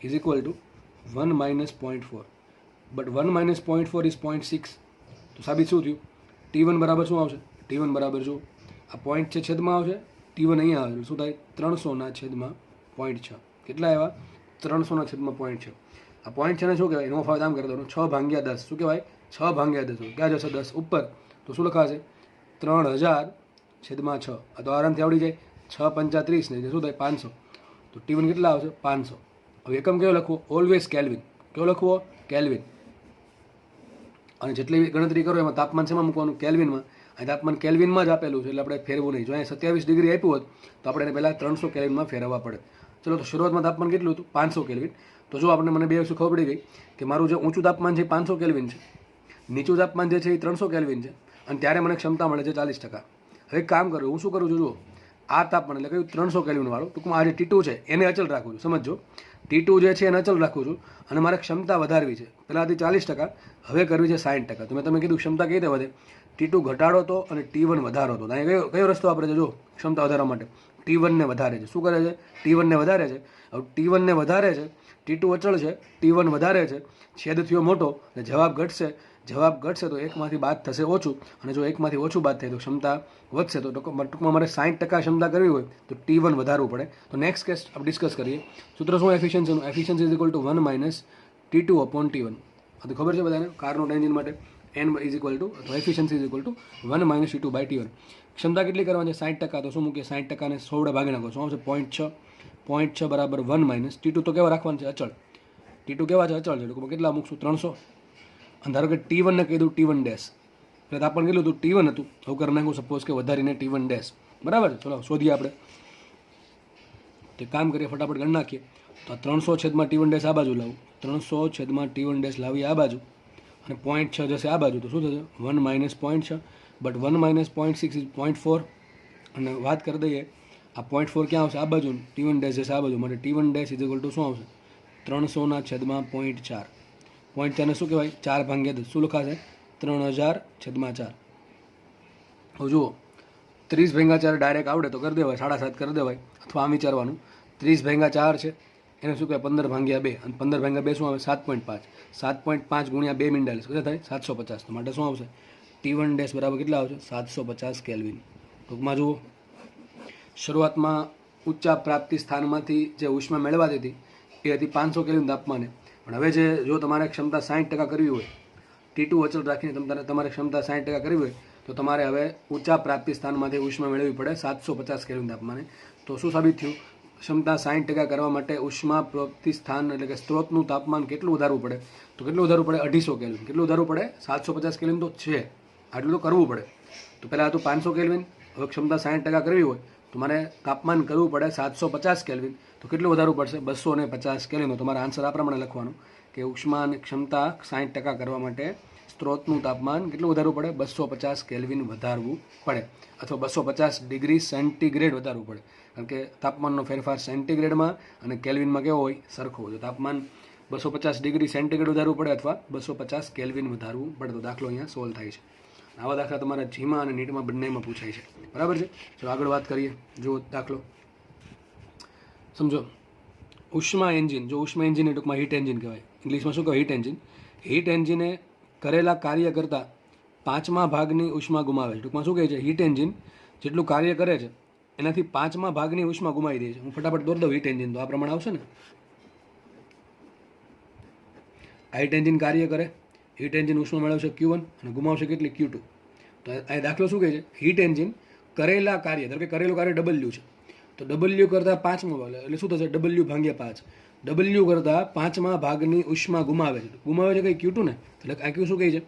= 1 - 0.4. બટ 1 - 0.4 = 0.6. તો સાબિત શું થયું? T1 બરાબર શું આવશે? T1 બરાબર જો આ પોઈન્ટ છે છેદમાં આવશે, T1 અહીંયા આવે શું થાય? 300 છેદમાં 0.6. કેટલા આવ્યા? 300 છેદમાં 0.6. આ પોઈન્ટ છે ને શું કહેવાય? એનો ફાયદો આમ કરી દો, 6/10. શું કહેવાય? 6/10. ક્યાં જશે? 10 ઉપર. તો શું લખાશે? 3000 છેદમાં 6. આ તો આરામથી આવડી જાય. 6 × 35 ને શું થાય? 500. તો T1 કેટલા આવશે? 500. હવે એકમ કેવો લખવો? Always kelvin. કેવો લખવો? કેલ્વિન. અને જેટલી ગણતરી કરો એમાં તાપમાન શેમાં મૂકવાનું? કેલ્વિનમાં. અહીં તાપમાન કેલ્વિનમાં જ આપેલું છે એટલે આપણે ફેરવું નહીં. જો અહીંયા 27 ડિગ્રી આપ્યું હોત તો આપણે એને પહેલાં 300 કેલ્વિનમાં ફેરવવા પડે. ચલો, તો શરૂઆતમાં તાપમાન કેટલું હતું? 500 કેલ્વિન. તો જો મને બે વસ્તુ ખબર પડી ગઈ કે મારું જે ઊંચું તાપમાન છે 500 કેલ્વિન છે, નીચું તાપમાન જે છે એ 300 કેલ્વિન છે, અને ત્યારે મને ક્ષમતા મળે છે 40%. હવે એક કામ કરું, હું શું કરું છું? જુઓ, આ તાપમાન એટલે કયું 300 કેલ્વિન વાળું, ટૂંકમાં આ જે T2 છે એને અચલ રાખું છું. સમજો T2 જે છે એને અચલ રાખું છું અને મારે ક્ષમતા વધારવી છે. પહેલાં હતી 40%, હવે કરવી છે 60%. તો મેં તમે કીધું ક્ષમતા કઈ રીતે વધે, T2 ઘટાડો તો અને T1 વધારો તો. અહીંયા કયો રસ્તો વાપરે છે? જો ક્ષમતા વધારવા માટે T1 ને વધારે છે. શું કરે છે? T1 ને વધારે છે. હવે T1 ને વધારે છે, T2 અચળ છે, T1 વધારે છે, છેદ થયો મોટો અને જવાબ ઘટશે તો એકમાંથી બાદ થશે ઓછું, અને જો એકમાંથી ઓછું બાદ થાય તો ક્ષમતા વધશે. તો ટૂંકમાં મારે 60% ક્ષમતા કરવી હોય તો T1 વધારવું પડે. તો નેક્સ્ટ કેસ આપણે ડિસ્કસ કરીએ. સૂત્ર શું એફિશિયન્સીનું? Efficiency is equal to 1 minus T2 upon T1. આ તો ખબર છે બધાને, કાર્નોટ એન્જિન માટે n ઇઝ ઇક્વલ ટુ અથવા efficiency is equal to 1 minus T2 by T1. ક્ષમતા કેટલી કરવાની છે? 60%. તો શું મૂકીએ? 60% ને 100 વડે ભાગી નાખો. શું આવશે? 0.6. 0.6 બરાબર 1 માઇનસ T2 તો કેવા રાખવાનું છે? અચળ. T2 કેવા છે? અચળ છે. ટૂંકમાં કેટલા મૂકશું? 300. અને ધારો કે T1 ને કહી દઉં T1 ડેશ, એટલે આપણને કેટલું હતું? T1 હતું. હવે કરી નાખું સપોઝ કે વધારીને T1 ડેશ. બરાબર છે? ચલો શોધીએ આપણે. તો કામ કરીએ, ફટાફટ ગણ નાખીએ. તો 300 છેદમાં T1 ડેશ આ બાજુ લાવું, 300 છેદમાં T1 ડેશ લાવીએ આ બાજુ, અને 0.6 જશે આ બાજુ. તો શું થશે? 1 માઇનસ 0.6, બટ 1 માઇનસ 0.6 ઇઝ 0.4. અને વાત કરી દઈએ આ 0.4 ક્યાં આવશે? આ બાજુ. T1 ડેશ જશે આ બાજુ, માટે T1 dash is equal two શું આવશે? 300 ના છેદમાં 0.4. 0.4 ને શું કહેવાય? 4 ભાગ્યા 10. શું લખાશે? 3000 છેદમાં 4. હવે જુઓ 30 ભાગ્યા 4 ડાયરેક્ટ આવડે તો કરી દેવાય, 7.5 કરી દેવાય, અથવા આમ વિચારવાનું 30 ભાગ્યા 4 છે એને શું કહેવાય? 15 ભાગ્યા 2, અને 15 ભાગ્યા 2 શું આવે? 7.5. 7.5 ગુણ્યા 2 મિનિટ કેટલા થાય? 750. તો માટે શું આવશે? T1 ડેશ બરાબર કેટલા આવશે? 750 કેલ્વિન. ટૂંકમાં જુઓ, શરૂઆતમાં ઊંચા પ્રાપ્તિ સ્થાનમાંથી જે ઉષ્મા મેળવાતી હતી એ હતી 500 કેલ્વિન તાપમાને. પણ હવે જો તમારે ક્ષમતા 60% કરવી હોય, T2 અચળ રાખીને તમારે ક્ષમતા 60% કરવી હોય, તો તમારે હવે ઊંચા પ્રાપ્તિ સ્થાનમાંથી ઉષ્મા મેળવવી પડે 750 કેલ્વિન તાપમાને. તો શું સાબિત થયું? ક્ષમતા 60% કરવા માટે ઉષ્મા પ્રાપ્તિ સ્થાન એટલે કે સ્ત્રોતનું તાપમાન કેટલું વધારવું પડે? તો કેટલું વધારવું પડે? 250 કેલ્વિન. કેટલું વધારવું પડે? 750 કેલ્વિન તો છે, આટલું તો કરવું પડે. તો પહેલાં હતું 500 કેલ્વિન, હવે ક્ષમતા 60% કરવી હોય તો મારે તાપમાન કરવું પડે 750 કેલ્વિન. તો કેટલું વધારવું પડશે? 250 કેલ્વિન. તમારા આન્સર આ પ્રમાણે લખવાનું કે ઉષ્મા અને ક્ષમતા 60% કરવા માટે સ્ત્રોતનું તાપમાન કેટલું વધારવું પડે? 250 કેલ્વિન વધારવું પડે, અથવા 250 ડિગ્રી સેન્ટીગ્રેડ વધારવું પડે. કારણ કે તાપમાનનો ફેરફાર સેન્ટીગ્રેડમાં અને કેલ્વિનમાં કેવો હોય? સરખો હોય. તો તાપમાન 250 ડિગ્રી સેન્ટીગ્રેડ વધારવું પડે અથવા 250 કેલ્વિન વધારવું પડે. તો દાખલો અહીંયા સોલ્વ થાય છે. આવા દાખલા તમારા જીમાં અને નીટમાં બંનેમાં પૂછાય છે. બરાબર છે? ચલો આગળ વાત કરીએ. જો દાખલો સમજો, ઉષ્મા એન્જિન. જો ઉષ્મા એન્જિન ટૂંકમાં હીટ એન્જિન કહેવાય. ઇંગ્લિશમાં શું કહેવાય? Heat engine. હીટ એન્જિને કરેલા કાર્ય કરતાં 5મા ભાગની ઉષ્મા ગુમાવે છે. ટૂંકમાં શું કહે છે? હીટ એન્જિન જેટલું કાર્ય કરે છે એનાથી 5મા ભાગની ઉષ્મા ગુમાવી દે છે. હું ફટાફટ દોરી દઉં હીટ એન્જિન, તો આ પ્રમાણે આવશે ને. હીટ એન્જિન કાર્ય કરે, હીટ એન્જિન ઉષ્મા મેળવશે Q1 અને ગુમાવશે કેટલી? Q2. તો આ દાખલો શું કહે છે? હીટ એન્જિન કરેલા કાર્ય, ધારો કે કરેલું કાર્ય W છે, તો W કરતાં 5મા ભાગ એટલે શું થશે? W ભાગ્યા 5. W કરતાં 5મા ભાગની ઉષ્મા ગુમાવે છે. ગુમાવે છે કઈ? Q2 ને. એટલે આ Q શું કહે છે?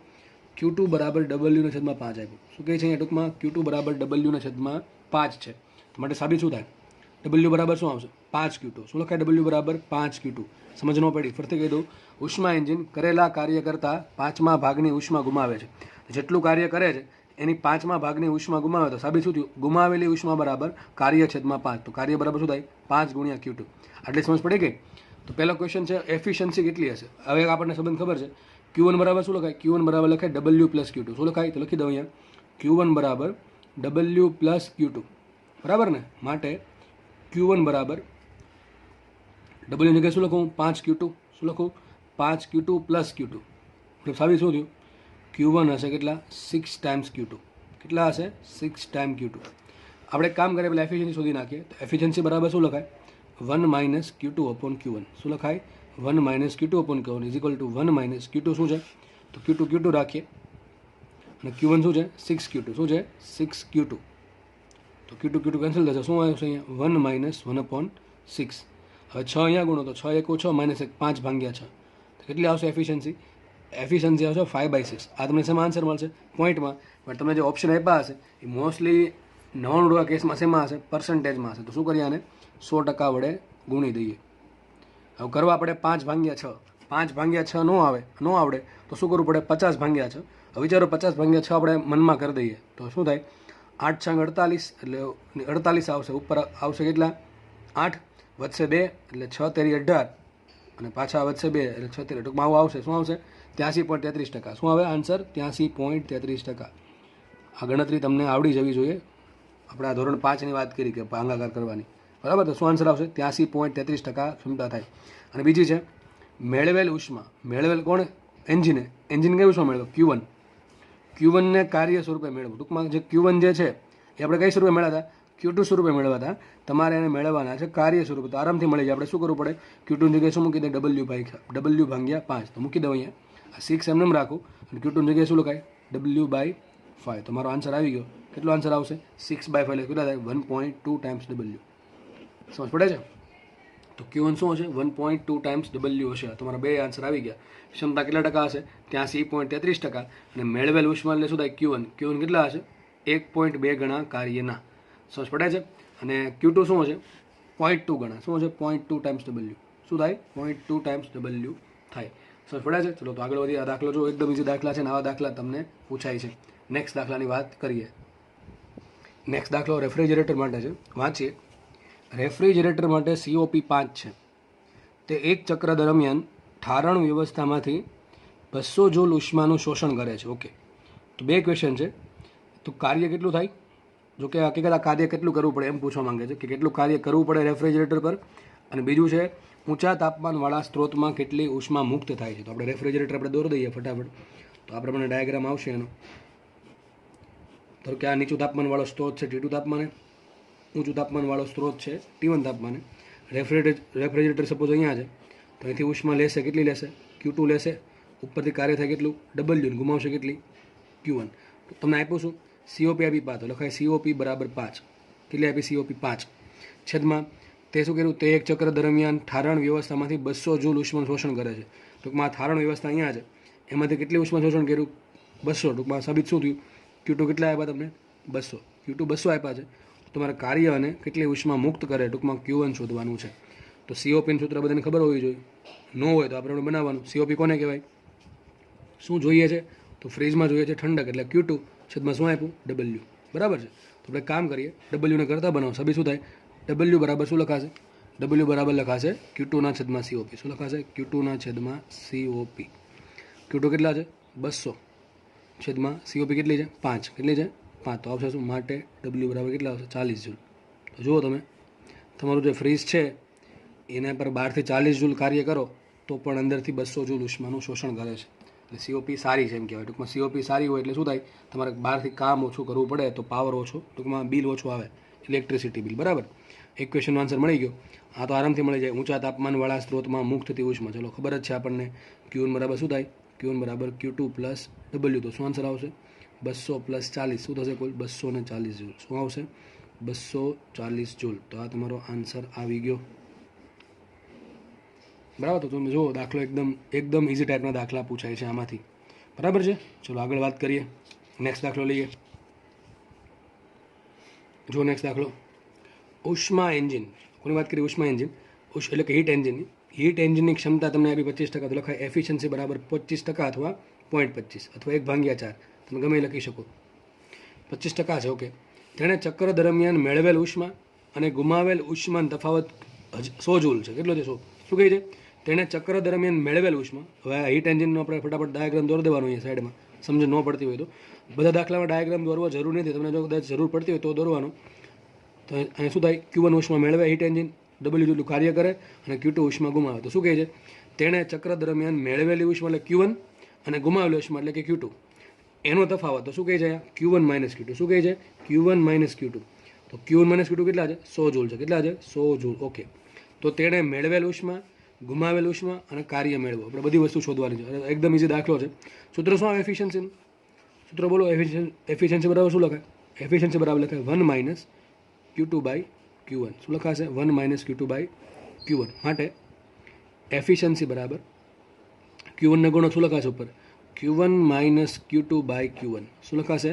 Q2 બરાબર W ના છેદમાં 5 આપ્યું. શું કહે છે અહીંયા? ટૂંકમાં Q2 બરાબર W ના છેદમાં 5 છે. માટે સાબિત શું થાય? W બરાબર શું આવશે? 5Q2. શું લખાય? W બરાબર 5Q2. સમજ ન પડી, ફરીથી કહી દઉં. ઉષ્મા એન્જિન કરેલા કાર્ય કરતાં 5મા ભાગની ઉષ્મા ગુમાવે છે. જેટલું કાર્ય કરે છે એની 5મા ભાગની ઉષ્મા ગુમાવે તો સાબિત શું થયું? ગુમાવેલી ઉષ્મા બરાબર કાર્ય છેદમાં 5. તો કાર્ય બરાબર શું થાય? 5 ગુણ્યા Q2. આટલી સમજ પડી ગઈ? તો પહેલો ક્વેશ્ચન છે એફિશિયન્સી કેટલી હશે. હવે આપણને સંબંધ ખબર છે. Q1 બરાબર શું લખાય? Q1 બરાબર લખાય W પ્લસ Q2. શું લખાય? તો લખી દઉં અહીંયા Q1 બરાબર W પ્લસ Q2. બરાબર ને. માટે Q1 બરાબર W ની જગ્યાએ શું લખું? 5Q2. શું લખું? 5Q2 plus Q2. એટલે સાબિત શું થયું? Q1 હશે કેટલા? 6 ટાઈમ્સ Q2. કેટલા હશે? 6 ટાઈમ Q2. આપણે એક કામ કરીએ, પહેલાં એફિશિયન્સી શોધી નાખીએ. તો એફિશિયન્સી બરાબર શું લખાય? 1 માઇનસ Q2 અપોન Q1. શું લખાય? 1 minus Q2 upon Q1 is equal to 1 minus Q2 શું છે? તો Q2 રાખીએ, અને Q1 શું છે? 6Q2. શું છે? 6Q2. તો Q2 કેન્સલ થશે. શું આવશે અહીંયા? 1 માઇનસ 1 અપોન 6. હવે 6 અહીંયા ગુણો તો 6 1 6 માઇનસ 1 5 ભાગ્યા 6. તો કેટલી આવશે એફિશિયન્સી? એફિશિયન્સી આવશે 5/6. આ તમને શેમાં આન્સર મળશે? પોઈન્ટમાં. પણ તમને જે ઓપ્શન આપ્યા હશે એ મોસ્ટલી 99% કેસમાં શેમાં હશે? પર્સન્ટેજમાં હશે. તો શું કરીએ? આને 100% વડે ગુણી દઈએ. હવે કરવા આપણે 5 ભાગ્યા 6. 5 ભાગ્યા 6 ન આવડે તો શું કરવું પડે? 50 ભાગ્યા 6. હવે વિચારો 50 ભાગ્યા 6 આપણે મનમાં કરી દઈએ તો શું થાય? 8 છંગ 48 એટલે 48 આવશે. ઉપર આવશે કેટલા 8 વધશે 2 એટલે 6 તેરી 18 અને પાછા વધશે 2 એટલે 6 તેરી ટૂંકમાં આવું આવશે. શું આવશે 83.33%. શું આવે આન્સર 83.33%. આ ગણતરી તમને આવડી જવી જોઈએ. આપણે આ ધોરણ 5ની વાત કરી કે ભાગાકાર કરવાની, બરાબર. તો શું આન્સર આવશે 83.33% ક્ષમતા થાય. અને બીજી છે મેળવેલ ઉષ્મા. મેળવેલ કોણ એન્જિને કઈ ઉષ્મા મેળવે Q1. Q1ને કાર્ય સ્વરૂપે મેળવવું. ટૂંકમાં જે Q1 જે છે એ આપણે કઈ સ્વરૂપે મેળવ્યા હતા Q2 સ્વરૂપે મેળવ્યા હતા. તમારે એને મેળવવાના છે કાર્ય સ્વરૂપે. તો આરામથી મળી જાય. આપણે શું કરવું પડે Q2 ની જગ્યાએ શું મૂકી દે W/5 તો મૂકી દઉં અહીંયા. આ 6 એમને રાખું અને Q2 ની જગ્યાએ શું લખાય W/5. તો મારો આન્સર આવી ગયો. કેટલો આન્સર આવશે 6/5 એટલે કેટલા થાય 1.2 ટાઈમ્સ W. સમજ પડે છે. તો Q1 શું હશે 1.2 ટાઈમ્સ W હશે. તમારા બે આન્સર આવી ગયા. ક્ષમતા કેટલા ટકા હશે 83.33%. અને મેળવેલ ઉષ્મા એટલે શું થાય Q1 કેટલા હશે 1.2 ગણા કાર્યના. સમજ પડે છે. અને Q2 શું હશે 0.2 ગણા. શું હશે 0.2 ટાઈમ્સ W. શું થાય 0.2 ટાઈમ્સ W થાય. સમજ પડે છે. ચલો તો આગળ વધી. આ દાખલો જો એકદમ ઇઝી દાખલા છે ને આવા દાખલા તમને પૂછાય છે. નેક્સ્ટ દાખલાની વાત કરીએ. નેક્સ્ટ દાખલો રેફ્રિજરેટર માટે છે. વાંચીએ. રેફ્રિજરેટર માટે COP5 છે. તે એક ચક્ર દરમિયાન ઠારણ વ્યવસ્થામાંથી 200 જૂલ ઉષ્માનું શોષણ કરે છે. ઓકે, તો બે ક્વેશ્ચન છે. તો કાર્ય કેટલું થાય? જો કે હકીકત આ કાર્ય કેટલું કરવું પડે એમ પૂછવા માંગે છે કે કેટલું કાર્ય કરવું પડે રેફ્રિજરેટર પર. અને બીજું છે ઊંચા તાપમાનવાળા સ્ત્રોતમાં કેટલી ઉષ્મા મુક્ત થાય છે. તો આપણે રેફ્રિજરેટર આપણે દોરી દઈએ ફટાફટ. તો આ પ્રમાણે ડાયાગ્રામ આવશે એનો. ધારો કે આ નીચું તાપમાનવાળો સ્ત્રોત છે T2 તાપમાને, ઊંચું તાપમાનવાળો સ્ત્રોત છે T1 તાપમાને. રેફ્રિજરેટર સપોઝ અહીંયા છે તો અહીંથી ઉષ્મા લેશે. કેટલી લેશે Q2 લેશે. ઉપરથી કાર્ય થાય કેટલું W. ગુમાવશે કેટલી Q1. તો તમને આપ્યું શું COP આપી 5 તો લખાય COP બરાબર 5. કેટલી આપી COP 5 છેદમાં તે શું કર્યું તે એક ચક્ર દરમિયાન ઠારણ વ્યવસ્થામાંથી 200 જૂલ ઉષ્મા શોષણ કરે છે. ટૂંકમાં આ ઠારણ વ્યવસ્થા અહીંયા છે એમાંથી કેટલી ઉષ્મા શોષણ કર્યું 200. ટૂંકમાં સાબિત શું થયું Q2 કેટલા આપ્યા તમને 200. Q2 200 આપ્યા છે. તમારે કાર્ય અને કેટલી ઉષ્મા મુક્ત કરે ટૂંકમાં Q1 શોધવાનું છે. તો COP નું સૂત્ર બધાને ખબર હોવી જોઈએ. ન હોય તો આપણે બનાવવાનું. COP કોને કહેવાય? શું જોઈએ છે તો ફ્રીજમાં જોઈએ છે ઠંડક એટલે Q2 છેદમાં શું આપ્યું W. બરાબર છે. તો આપણે કામ કરીએ W ને કરતા બનાવો. સભી શું થાય W બરાબર શું લખાશે W બરાબર લખાશે Q2 ના છેદમાં COP. શું લખાશે Q2 ના છેદમાં COP. Q2 કેટલા છે 200 છેદમાં COP કેટલી છે 5. કેટલી છે 5. તો આવશે શું માટે W બરાબર કેટલા આવશે 40 જૂલ. તો જુઓ તમે તમારું જે ફ્રીજ છે એના પર 12 થી 40 જૂલ કાર્ય કરો તો પણ અંદરથી 200 જૂલ ઉષ્માનું શોષણ કરે છે. એટલે COP સારી છે એમ કહેવાય. ટૂંકમાં COP સારી હોય એટલે શું થાય તમારે બહારથી કામ ઓછું કરવું પડે તો પાવર ઓછો ટૂંકમાં બિલ ઓછું આવે ઇલેક્ટ્રિસિટી બિલ. બરાબર. એક ક્વેશ્ચનનો આન્સર મળી ગયો. આ તો આરામથી મળી જાય. ઊંચા તાપમાનવાળા સ્ત્રોતમાં મુક્ત થતી ઉષ્મા. ચલો ખબર જ છે આપણને Q1 બરાબર શું થાય Q1 બરાબર Q2 પ્લસ W. તો શું આન્સર આવશે 200 પ્લસ 40 શું થશે કુલ 240 જૂલ. શું આવશે 240 જૂલ. તો આ તમારો આન્સર આવી ગયો. બરાબર. તો તમે જુઓ દાખલો એકદમ ઇઝી ટાઈપના દાખલા પૂછાય છે આમાંથી. બરાબર છે. ચલો આગળ વાત કરીએ. નેક્સ્ટ દાખલો લઈએ. જો નેક્સ્ટ દાખલો ઉષ્મા એન્જિન. કોની વાત કરીએ ઉષ્મા એન્જિન એટલે કે હીટ એન્જિનની. હીટ એન્જિનની ક્ષમતા તમને આપી 25%. તો લખાય એફિશિયન્સી બરાબર 25% અથવા 0.25 અથવા 1/4. તમે ગમે એ લખી શકો. 25% છે. ઓકે. તેણે ચક્ર દરમિયાન મેળવેલ ઉષ્મા અને ગુમાવેલ ઉષ્માનો તફાવત 100 જૂલ છે. કેટલો છે 100. શું કહે છે તેણે ચક્ર દરમિયાન મેળવેલ ઉષ્મા. હવે હીટ એન્જિનનો આપણે ફટાફટ ડાયાગ્રામ દોરી દેવાનો અહીંયા સાઈડમાં. સમજ ન પડતી હોય તો બધા દાખલામાં ડાયાગ્રામ દોરવા જરૂર નથી. તમને જો કદાચ જરૂર પડતી હોય તો દોરવાનો. તો અહીંયા શું થાય Q1 ઉષ્મા મેળવે હીટ એન્જિન W જેટલું કાર્ય કરે અને Q2 ઉષ્મા ગુમાવે. તો શું કહે છે તેણે ચક્ર દરમિયાન મેળવેલી ઉષ્મા એટલે Q1 અને ગુમાવેલી ઉષ્મા એટલે કે Q2 એનો તફાવત. તો શું કહે છે Q1 માઇનસ Q2. શું કહે છે Q1 માઇનસ Q2. તો Q1 માઇનસ Q2 કેટલા છે 100 જૂલ છે. કેટલા છે 100 જૂલ. ઓકે. તો તેણે મેળવેલ ઉષ્મા ગુમાવેલ ઉષ્મા અને કાર્ય મેળવો. આપણે બધી વસ્તુ શોધવાની છે. એકદમ ઇઝી દાખલો છે. સૂત્ર શું આવે એફિશિયન્સીનું સૂત્ર બોલો. એફિશિયન્સી બરાબર શું લખાય એફિશિયન્સી બરાબર લખાય 1 માઇનસ Q2 બાય Q1. શું લખાશે 1 માઇનસ Q2 બાય Q1. માટે એફિશિયન્સી બરાબર Q1 ને ગુણો શું લખાશે ઉપર Q1 minus Q2 by Q1. શું લખાશે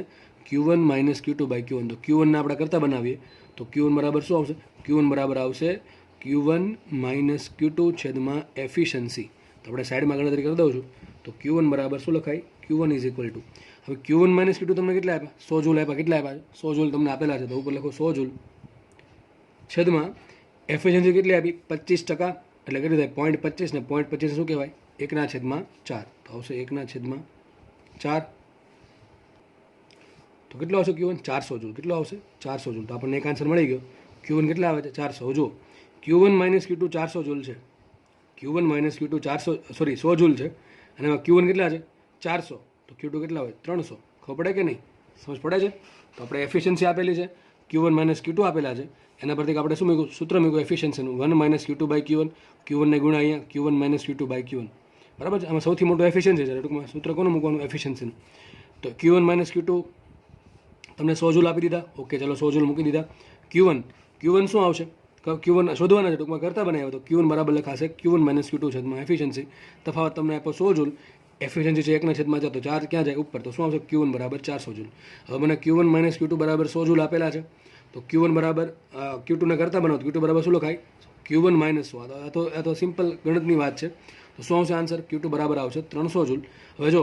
Q1 minus Q2 by Q1. તો Q1 ને આપણે કરતા બનાવીએ તો Q1 બરાબર શું આવશે Q1 બરાબર આવશે Q1 માઇનસ Q2 છેદમાં એફિશિયન્સી. તો આપણે સાઈડમાં ગણતરી કરી દઉં છું. તો Q1 બરાબર શું લખાય Q1 ઇઝ ઇક્વલ ટુ હવે Q1 માઇનસ Q2 તમને કેટલા આપ્યા? 100 જૂલ આપ્યા. કેટલા આપ્યા છે? 100 જૂલ તમને આપેલા છે, તો ઉપર લખો 100 જૂલ છેદમાં એફિશિયન્સી કેટલી આપી? 25%. એટલે કેટલું થાય? 0.25 ને 0.25 શું કહેવાય? 1/4. તો આવશે 1/4. તો કેટલો આવશે Q1? 400 જૂલ. કેટલો આવશે? 400 જૂલ. તો આપણને એક આન્સર મળી ગયો. Q1 કેટલા આવે છે? 400. જો Q1 માઇનસ Q2 400 જૂલ છે. Q1 માઇનસ Q2 100 જૂલ છે, અને એમાં Q1 કેટલા છે? 400. તો Q2 કેટલા હોય? 300. ખબર પડે કે નહીં? સમજ પડે છે? તો આપણે એફિશિયન્સી આપેલી છે, Q1 માઇનસ Q2 આપેલા છે. એના પરથી આપણે શું મૂક્યું? સૂત્ર મૂક્યું એફિશિયન્સીનું, 1 minus Q2 by Q1. Q1 ને ગુણ્યા અહીંયા Q1 minus Q2 by Q1. બરાબર છે? આમાં સૌથી મોટું એફિશિયન્સી છે. ટૂંકમાં સૂત્ર કોનું મૂકવાનું? એફિશિયન્સીનું. તો Q1 માઇનસ Q2 તમને 100 જૂલ આપી દીધા. ઓકે, ચલો 100 જૂલ મૂકી દીધા. Q1 શું આવશે? Q1 શોધવાના છે, ટૂંકમાં કરતા બનાવ્યો. તો Q1 બરાબર લખાશે Q1 માઇનસ Q2 છેદમાં એફિશિયન્સી. તફાવત તમને આપ્યો 100 જૂલ. એફિશિયન્સી છે 1/4 તો 4 ક્યાં જાય? ઉપર. તો શું આવશે? Q1 બરાબર 400 જૂલ. હવે મને Q1 માઇનસ Q2 બરાબર 100 જૂલ આપેલા છે. તો Q1 બરાબર Q2 ને કરતા બનાવો. Q2 બરાબર શું લખાય? Q1 minus 100. આ તો સિમ્પલ ગણિતની વાત છે. તો શું આવશે આન્સર? Q2 બરાબર આવશે 300 જૂલ. હવે જો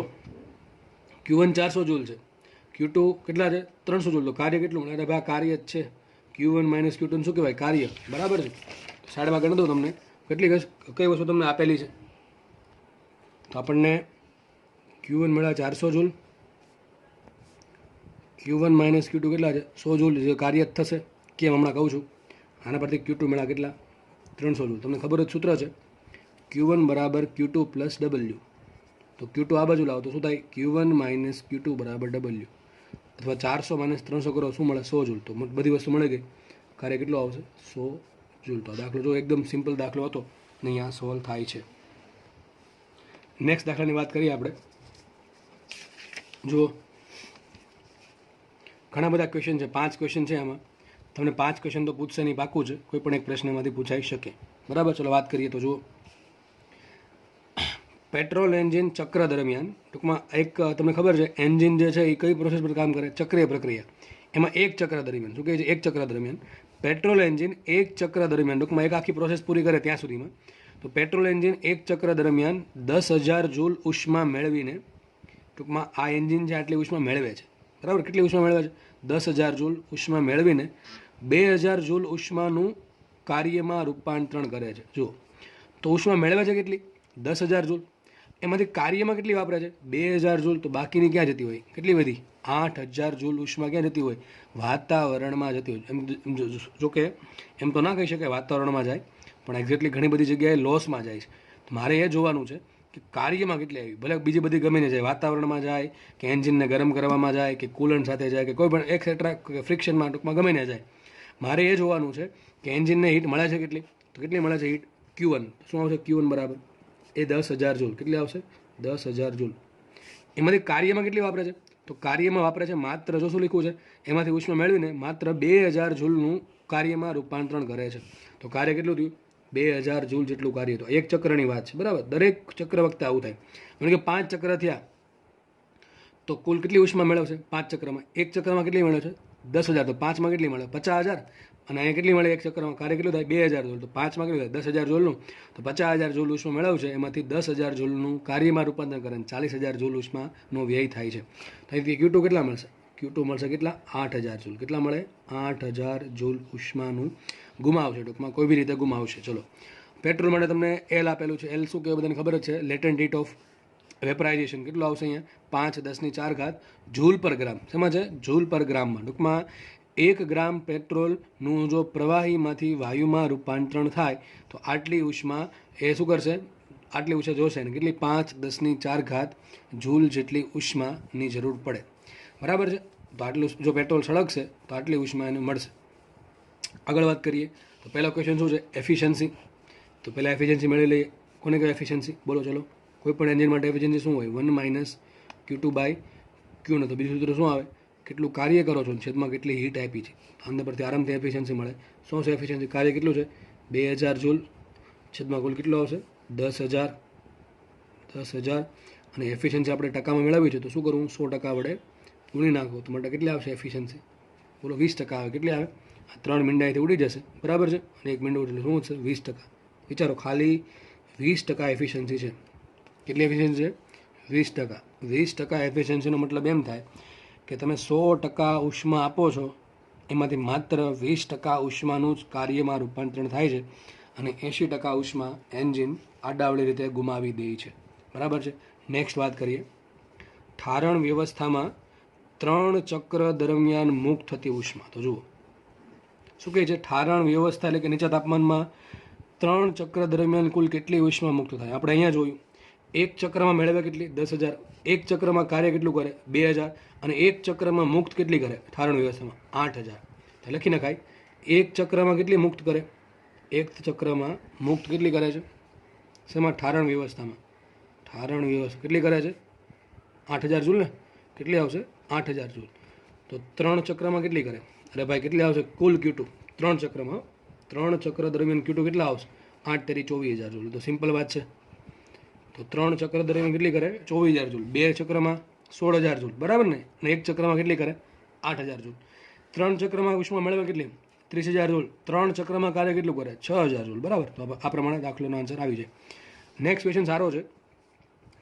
Q1 400 જૂલ છે, Q2 કેટલા છે? 300 જૂલ. તો કાર્ય કેટલું મળે? અરે ભાઈ કાર્ય જ છે. Q1 માઇનસ Q2 શું કહેવાય? કાર્ય. બરાબર છે? સાઈડમાં ગણી દઉં તમને કેટલી કઈ વસ્તુ તમને આપેલી છે. તો આપણને Q1 મળ્યા 400 જૂલ. Q1 માઇનસ Q2 કેટલા છે? 100 જૂલ. જે કાર્ય થશે. કેમ હમણાં કહું છું. આના પરથી Q2 મળ્યા કેટલા? 300 જૂલ. તમને ખબર જ સૂત્ર છે, Q1 બરાબર Q2 પ્લસ W. તો Q2 આ બાજુ લાવો તો શું થાય? Q1 માઇનસ Q2 બરાબર W. અથવા 400 માઇનસ 300 કરો શું મળે? 100 જૂલ. તો બધી વસ્તુ મળી ગઈ. કાર્ય કેટલું આવશે? 100 જૂલ. તો દાખલો જો એકદમ સિમ્પલ દાખલો હતો ને અહીંયા સોલ્વ થાય છે. નેક્સ્ટ દાખલાની વાત કરીએ આપણે. જો ઘણા બધા ક્વેશ્ચન છે, 5 ક્વેશ્ચન છે. આમાં તમને 5 ક્વેશ્ચન તો પૂછશે નહીં, પાકું છે. કોઈ પણ એક પ્રશ્નમાંથી પૂછાઈ શકે. બરાબર? ચલો વાત કરીએ. તો જુઓ, પેટ્રોલ એન્જિન ચક્ર દરમિયાન, ટૂંકમાં એક તમને ખબર છે એન્જિન જે છે એ કઈ પ્રોસેસ પર કામ કરે? ચક્રીય પ્રક્રિયા. એમાં એક ચક્ર દરમિયાન શું કહે છે? એક ચક્ર દરમિયાન પેટ્રોલ એન્જિન એક ચક્ર દરમિયાન, ટૂંકમાં એક આખી પ્રોસેસ પૂરી કરે ત્યાં સુધીમાં, તો પેટ્રોલ એન્જિન એક ચક્ર દરમિયાન 10,000 જૂલ ઉષ્મા મેળવીને, ટૂંકમાં આ એન્જિન છે આટલી ઉષ્મા મેળવે છે. બરાબર? કેટલી ઉષ્મા મેળવે છે? 10,000 જૂલ ઉષ્મા મેળવીને 2,000 જૂલ ઉષ્માનું કાર્યમાં રૂપાંતરણ કરે છે. જુઓ, તો ઉષ્મા મેળવે છે કેટલી? 10,000 જૂલ. એમાંથી કાર્યમાં કેટલી વાપરે છે? 2,000 જૂલ. તો બાકીની ક્યાં જતી હોય? કેટલી બધી? 8,000 જૂલ ઉષ્મા ક્યાં જતી હોય? વાતાવરણમાં જતી હોય. એમ જોકે એમ તો ના કહી શકાય વાતાવરણમાં જાય, પણ એક્ઝેક્ટલી ઘણી બધી જગ્યાએ લોસમાં જાય છે. તો મારે એ જોવાનું છે કે કાર્યમાં કેટલી આવી. ભલે બીજી બધી ગમે ને જાય, વાતાવરણમાં જાય કે એન્જિનને ગરમ કરવામાં જાય કે કુલન્ટ સાથે જાય કે કોઈ પણ એક્સેટ્રા ફ્રિક્શનમાં, ટૂંકમાં ગમે ને જાય. મારે એ જોવાનું છે કે એન્જિનને હીટ મળે છે કેટલી. તો કેટલી મળે છે હીટ? Q1. શું આવશે? Q1 બરાબર એ 10,000 જૂલ. કેટલી આવશે? 10,000 જૂલ. એમાંથી કાર્યમાં કેટલી વાપરે છે? તો કાર્યમાં વાપરે છે માત્ર, જો શું લખ્યું છે, એમાંથી ઉષ્મા મેળવીને માત્ર 2,000 જૂલનું કાર્યમાં રૂપાંતરણ કરે છે. તો કાર્ય કેટલું થયું? 2,000 જૂલ જેટલું કાર્ય. તો એક ચક્રની વાત છે. બરાબર? દરેક ચક્ર વખતે આવું થાય. કારણ કે 5 ચક્ર થયા તો કુલ કેટલી ઉષ્મા મેળવશે? 5 ચક્રમાં. એક ચક્રમાં કેટલી મળે છે? 10,000. તો 5માં કેટલી મળે? 50,000. અને અહીંયા કેટલી મળે? એક ચક્રમાં કાર્ય કેટલું થાય? 2,000 જૂલ. તો 5માં કેટલું થાય? 10,000 જૂલનું. તો 50,000 જૂલ ઉષ્મા મેળવશે, એમાંથી 10,000 જૂલનું કાર્યમાં રૂપાંતર કરે, 40,000 જૂલ ઉષ્માનો વ્યય થાય છે. તેથી Q2 કેટલા મળશે? Q2 મળશે કેટલા? 8,000 જૂલ. કેટલા મળે? 8,000 જૂલ ઉષ્માનું ગુમાવશે. ટૂંકમાં કોઈ બી રીતે ગુમાવશે. ચલો, પેટ્રોલ માટે તમને L આપેલું છે. L શું કહેવાય? બધાને ખબર જ છે. લેટેન્ટ હીટ ઓફ વેપરાઇઝેશન. કેટલું આવશે અહીંયા? 5×10⁴ જૂલ પર ગ્રામ. શેમાં છે? જૂલ પર ગ્રામમાં. ટૂંકમાં 1 ગ્રામ પેટ્રોલનું જો પ્રવાહીમાંથી વાયુમાં રૂપાંતરણ થાય તો આટલી ઉષ્મા એ શું કરશે? આટલી ઉષ્મા જોશે ને કેટલી? 5×10⁴ જૂલ જેટલી ઉષ્માની જરૂર પડે. બરાબર છે? તો આટલું જો પેટ્રોલ સળગશે તો આટલી ઉષ્મા એને મળશે. આગળ વાત કરીએ તો પહેલો ક્વેશ્ચન શું છે? એફિશિયન્સી. તો પહેલાં એફિશિયન્સી મેળવી લઈએ. કોને કહેવાય એફિશિયન્સી? બોલો ચલો. કોઈ પણ એન્જિન માટે એફિશિયન્સી શું હોય? 1 માઇનસ Q2 બાય Q. તો બીજું સૂત્ર શું આવે? કેટલું કાર્ય કરો છો છેદમાં કેટલી હીટ આપી છે. આના પરથી આરામથી એફિશિયન્સી મળે. શું છે એફિશિયન્સી? કાર્ય કેટલું છે? 2,000 જૂલ છેદમાં કુલ કેટલું આવશે? 10,000. અને એફિશિયન્સી આપણે ટકામાં મેળવી છે તો શું કરવું? 100% વડે ગુણી નાખો તો માટે કેટલી આવશે એફિશિયન્સી? બોલો 20% આવે. કેટલી આવે? આ 3 મીંડા અહીંથી ઉડી જશે. બરાબર છે? અને 1 મીંડું એટલે શું છે? 20%. વિચારો, ખાલી 20% એફિશિયન્સી છે. કેટલી એફિશિયન્સી છે? 20%. 20% એફિશિયન્સીનો મતલબ એમ થાય કે તમે 100% ઉષ્મા આપો છો, એમાંથી માત્ર 20% ઉષ્માનું જ કાર્યમાં રૂપાંતરણ થાય છે અને 80% ઉષ્મા એન્જિન આડાવડી રીતે ગુમાવી દે છે. બરાબર છે. નેક્સ્ટ વાત કરીએ. ઠારણ વ્યવસ્થામાં 3 ચક્ર દરમિયાન મુક્ત થતી ઉષ્મા. તો જુઓ શું કહે છે, ઠારણ વ્યવસ્થા એટલે કે નીચા તાપમાનમાં 3 ચક્ર દરમિયાન કુલ કેટલી ઉષ્મા મુક્ત થાય. આપણે અહીંયા જોયું એક ચક્રમાં મેળવે કેટલી 10,000, એક ચક્રમાં કાર્ય કેટલું કરે 2,000 અને એક ચક્રમાં મુક્ત કેટલી કરે ઠારણ વ્યવસ્થામાં 8,000. તો લખી નખાય એક ચક્રમાં કેટલી મુક્ત કરે, એક ચક્રમાં મુક્ત કેટલી કરે છે શેમાં, ઠારણ વ્યવસ્થામાં. ઠારણ વ્યવસ્થા કેટલી કરે છે 8,000 જૂલ ને, કેટલી આવશે 8,000 જૂલ. તો 3 ચક્રમાં કેટલી કરે, અરે ભાઈ કેટલી આવશે કુલ Q2 3 ચક્રમાં, 3 ચક્ર દરમિયાન Q2 કેટલા આવશે 8 તેરી 24,000 જૂલ. તો સિમ્પલ વાત છે. તો 3 ચક્ર દરમિયાન કેટલી કરે 24,000 જૂલ, 2 ચક્રમાં 16,000 જૂલ, બરાબર ને, અને એક ચક્રમાં કેટલી કરે 8,000 જૂલ. 3 ચક્રમાં ઉષ્મા મેળવે કેટલી 30,000 જૂલ, 3 ચક્રમાં કાર્ય કેટલું કરે 6,000 જૂલ, બરાબર. તો આ પ્રમાણે દાખલાનો આન્સર આવી જાય. નેક્સ્ટ ક્વેશ્ચન સારો છે.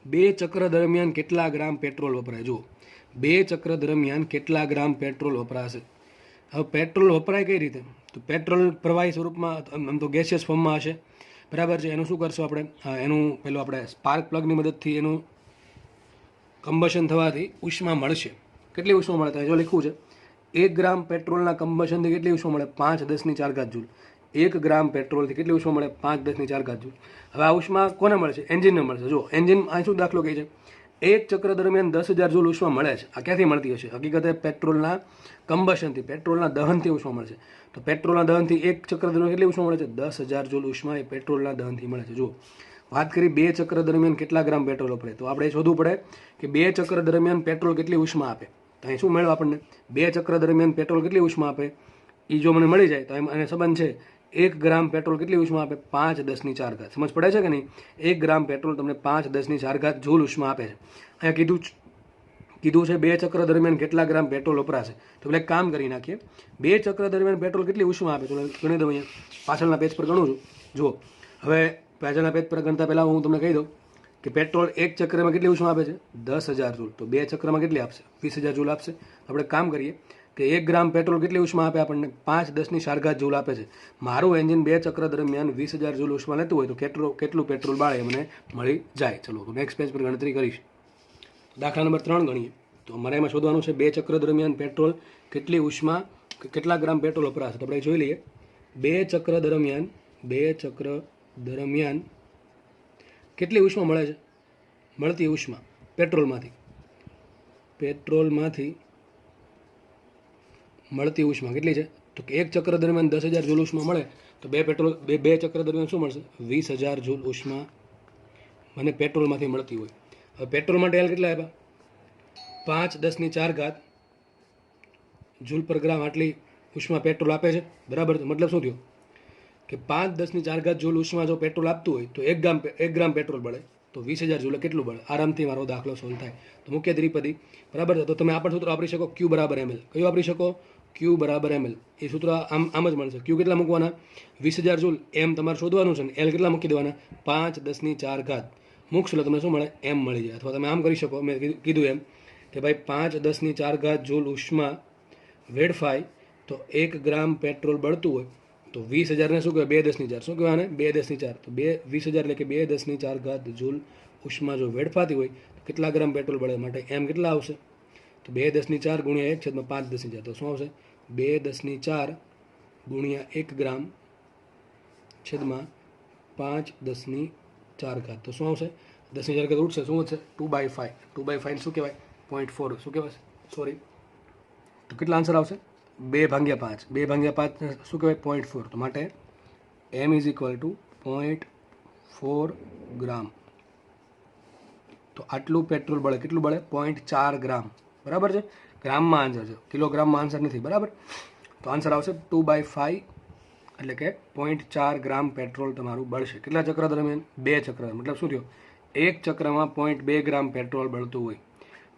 2 ચક્ર દરમિયાન કેટલા ગ્રામ પેટ્રોલ વપરાય. જુઓ 2 ચક્ર દરમિયાન કેટલા ગ્રામ પેટ્રોલ વપરાશે. હવે પેટ્રોલ વપરાય કઈ રીતે, તો પેટ્રોલ પ્રવાહી સ્વરૂપમાં આમ તો ગેસિયસ ફોર્મમાં હશે, બરાબર છે. એનું શું કરશું આપણે, એનું પેલું આપણે સ્પાર્ક પ્લગની મદદથી એનું કમ્બશન થવાથી ઉષ્મા મળશે. કેટલી ઉષ્મા મળે તો જો લખ્યું છે 1 ગ્રામ પેટ્રોલના કમ્બશનથી કેટલી ઉષ્મા મળે 5×10⁴ જૂલ. 1 ગ્રામ પેટ્રોલથી કેટલી ઉષ્મા મળે 5×10⁴ જૂલ. હવે આ ઉષ્મા કોને મળે છે, એન્જિનને મળશે. જો એન્જિન આ શું દાખલો કહે છે, એક ચક્ર દરમિયાન 10,000 જૂલ ઉષ્મા મળે છે. આ ક્યાંથી મળતી હશે, હકીકતે પેટ્રોલના કમ્બશનથી, પેટ્રોલના દહનથી ઉષ્મા મળે છે. તો પેટ્રોલના દહનથી એક ચક્ર દરમિયાન કેટલી ઉષ્મા મળે છે 10,000 જૂલ ઉષ્મા એ પેટ્રોલના દહનથી મળે છે. જુઓ વાત કરી 2 ચક્ર દરમિયાન કેટલા ગ્રામ પેટ્રોલ વપરાય, તો આપણે શોધવું પડે કે 2 ચક્ર દરમિયાન પેટ્રોલ કેટલી ઉષ્મા આપે. તો અહીં શું મેળવે આપણને 2 ચક્ર દરમિયાન પેટ્રોલ કેટલી ઉષ્મા આપે એ જો મને મળી જાય તો એમ અને સંબંધ છે 1 ગ્રામ પેટ્રોલ કેટલી ઉષ્મા આપે 5×10⁴. સમજ પડે છે કે નહીં, 1 ગ્રામ પેટ્રોલ તમને 5×10⁴ જૂલ ઉષ્મા આપે છે. અહીંયા કીધું છે 2 ચક્ર દરમિયાન કેટલા ગ્રામ પેટ્રોલ વપરાશે. તો એટલે એક કામ કરી નાખીએ, 2 ચક્ર દરમિયાન પેટ્રોલ કેટલી ઉષ્મા આપે તો ગણી દઉં. અહીંયા પાછળના પેજ પર ગણું છું. જુઓ હવે પાછળના પેજ પર ગણતા પહેલાં હું તમને કહી દઉં કે પેટ્રોલ એક ચક્રમાં કેટલી ઉષ્મા આપે છે 10,000 જૂલ, તો 2 ચક્રમાં કેટલી આપશે 20,000 જૂલ આપશે. આપણે કામ કરીએ કે 1 ગ્રામ પેટ્રોલ કેટલી ઉષ્મા આપે આપણને 5×10⁴ જૂલ આપે છે. મારું એન્જિન 2 ચક્ર દરમિયાન 20,000 જૂલ ઉષ્મા લેતું હોય તો કેટલું પેટ્રોલ બાળે મને મળી જાય. ચલો તો નેક્સ્ટ પેજ પર ગણતરી કરીશ. દાખલા નંબર 3 ગણીએ. તો અમારે એમાં શોધવાનું છે 2 ચક્ર દરમિયાન પેટ્રોલ કેટલી ઉષ્મા, કેટલા ગ્રામ પેટ્રોલ વપરાશે. તો આપણે જોઈ લઈએ 2 ચક્ર દરમિયાન કેટલી ઉષ્મા મળે છે, મળતી ઉષ્મા પેટ્રોલમાંથી મળતી ઉષ્મા કેટલી છે, તો કે એક ચક્ર દરમિયાન 10,000 જૂલ ઉષ્મા મળે તો બે ચક્ર દરમિયાન શું મળશે 20,000 જૂલ ઉષ્મા મને પેટ્રોલમાંથી મળતી હોય. હવે પેટ્રોલ માટે એલ કેટલા આપ્યા 5×10⁴ જૂલ પર ગ્રામ આટલી ઉષ્મા પેટ્રોલ આપે છે, બરાબર. મતલબ શું થયો કે 5×10⁴ જૂલ ઉષ્મા જો પેટ્રોલ આપતું હોય તો 1 ગ્રામ પેટ્રોલ બળે તો 20,000 જૂલે કેટલું બળે. આરામથી મારો દાખલો સોલ્વ થાય. તો મુખ્ય ત્રિપદી બરાબર છે. તો તમે આ પણ સૂત્ર વાપરી શકો Q = ml. કયું વાપરી શકો Q = ml. એ સૂત્ર આમ જ મળશે. Q કેટલા મૂકવાના 20,000 જૂલ, એમ તમારે શોધવાનું છે ને એલ કેટલા મૂકી દેવાના 5×10⁴ મૂકશો એટલે તમને શું મળે એમ મળી જાય. અથવા તમે આમ કરી શકો, મેં કીધું એમ કે ભાઈ 5×10⁴ જૂલ ઉષ્મા વેડફાય તો 1 ગ્રામ પેટ્રોલ બળતું હોય તો 20,000 ને શું કહેવાય 2×10⁴. શું કહેવાય 2×10⁴. તો 20,000 એટલે કે 2×10⁴ જૂલ ઉષ્મા જો વેડફાતી હોય તો કેટલા ગ્રામ પેટ્રોલ બળે, માટે એમ કેટલા આવશે તો 2×10⁴ ગુણ્યા 1/5×10⁴. તો શું આવશે 2×10⁴ ગુણ્યા 1 ગ્રામ છેદમાં 5×10⁴. તો શું આવશે 10⁴ ઉઠશે શું વધશે 2/5. 2/5 શું કહેવાય 0.4. શું કહેવાય સોરી, તો કેટલા આન્સર આવશે 2/5. 2/5 શું કહેવાય 0.4. તો માટે m = 0.4 ગ્રામ. તો આટલું પેટ્રોલ બળે, કેટલું બળે 0.4 ગ્રામ, બરાબર છે. ગ્રામમાં આન્સર છે, કિલોગ્રામમાં આન્સર નથી, બરાબર. તો આન્સર આવશે 2/5 એટલે કે 0.4 ગ્રામ પેટ્રોલ તમારું બળશે. કેટલા ચક્ર દરમિયાન 2 ચક્ર. મતલબ શું થયો એક ચક્રમાં 0.2 ગ્રામ પેટ્રોલ બળતું હોય.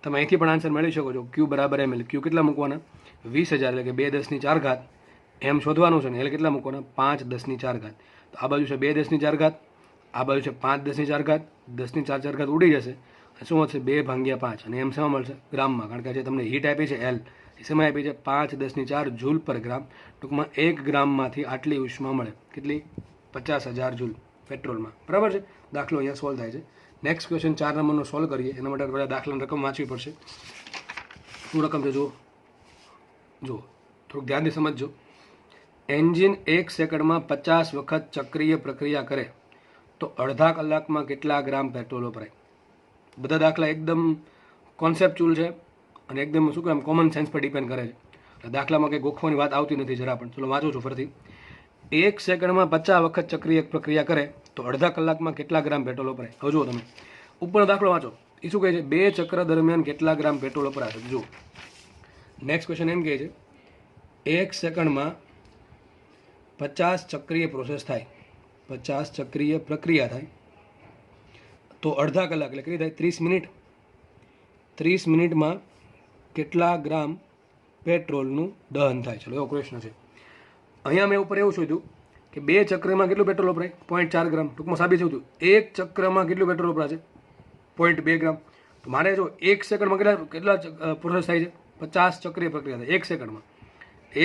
તમે અહીંથી પણ આન્સર મેળવી શકો છો. Q = ml. Q કેટલા મૂકવાના 20,000 એટલે કે 2×10⁴. એમ શોધવાનું છે ને એલ કેટલા મૂકવાના 5×10⁴. તો આ બાજુ છે 2×10⁴, આ બાજુ છે 5×10⁴. 10⁴ ઉડી જશે શું હશે 2/5 અને એમ શેમાં મળશે ગ્રામમાં, કારણ કે જે તમને હીટ આપી છે એલ સમય આપી છે 5×10⁴ જૂલ પર ગ્રામ. ટૂંકમાં 1 ગ્રામમાંથી આટલી ઉષ્મા મળે, કેટલી 50,000 જૂલ પેટ્રોલમાં. બરાબર છે. દાખલો અહીંયા સોલ્વ થાય છે. નેક્સ્ટ ક્વેશ્ચન 4 નંબરનો સોલ્વ કરીએ. એના માટે બધા દાખલાની રકમ વાંચવી પડશે. શું રકમ છે જુઓ થોડુંક ધ્યાનથી સમજજો. એન્જિન 1 સેકન્ડમાં 50 વખત ચક્રીય પ્રક્રિયા કરે તો અડધા કલાકમાં કેટલા ગ્રામ પેટ્રોલ વપરાય. બધા દાખલા એકદમ કોન્સેપ્ચ્યુઅલ છે અને એકદમ શું કહેવાય કોમન સેન્સ પર ડિપેન્ડ કરે છે. દાખલામાં કંઈ ગોખવાની વાત આવતી નથી જરા પણ. ચલો વાંચું છું ફરીથી. 1 સેકન્ડમાં 50 વખત ચક્રીય પ્રક્રિયા કરે તો અડધા કલાકમાં કેટલા ગ્રામ પેટ્રોલ વપરાય. હવે જુઓ તમે ઉપરનો દાખલો વાંચો. એ શું કહે છે 2 ચક્ર દરમિયાન કેટલા ગ્રામ પેટ્રોલ વપરાશે. જુઓ નેક્સ્ટ ક્વેશ્ચન એમ કહે છે 1 સેકન્ડમાં 50 ચક્રીય પ્રોસેસ થાય, 50 ચક્રીય પ્રક્રિયા થાય તો અડધા કલાક એટલે કેટલી થાય 30 મિનિટ. 30 મિનિટમાં કેટલા ગ્રામ પેટ્રોલનું દહન થાય. ચલો એવો ક્વેશ્ચન છે. અહીંયા મેં ઉપર એવું શોધ્યું કે 2 ચક્રમાં કેટલું પેટ્રોલ વપરાય 0.4 ગ્રામ. ટૂંકમાં સાબિત થયું 1 ચક્રમાં કેટલું પેટ્રોલ વપરાશે 0.2 ગ્રામ. તો મારે જો 1 સેકન્ડમાં કેટલા પ્રોસેસ થાય છે 50 ચક્રીય પ્રક્રિયા થાય 1 સેકન્ડમાં.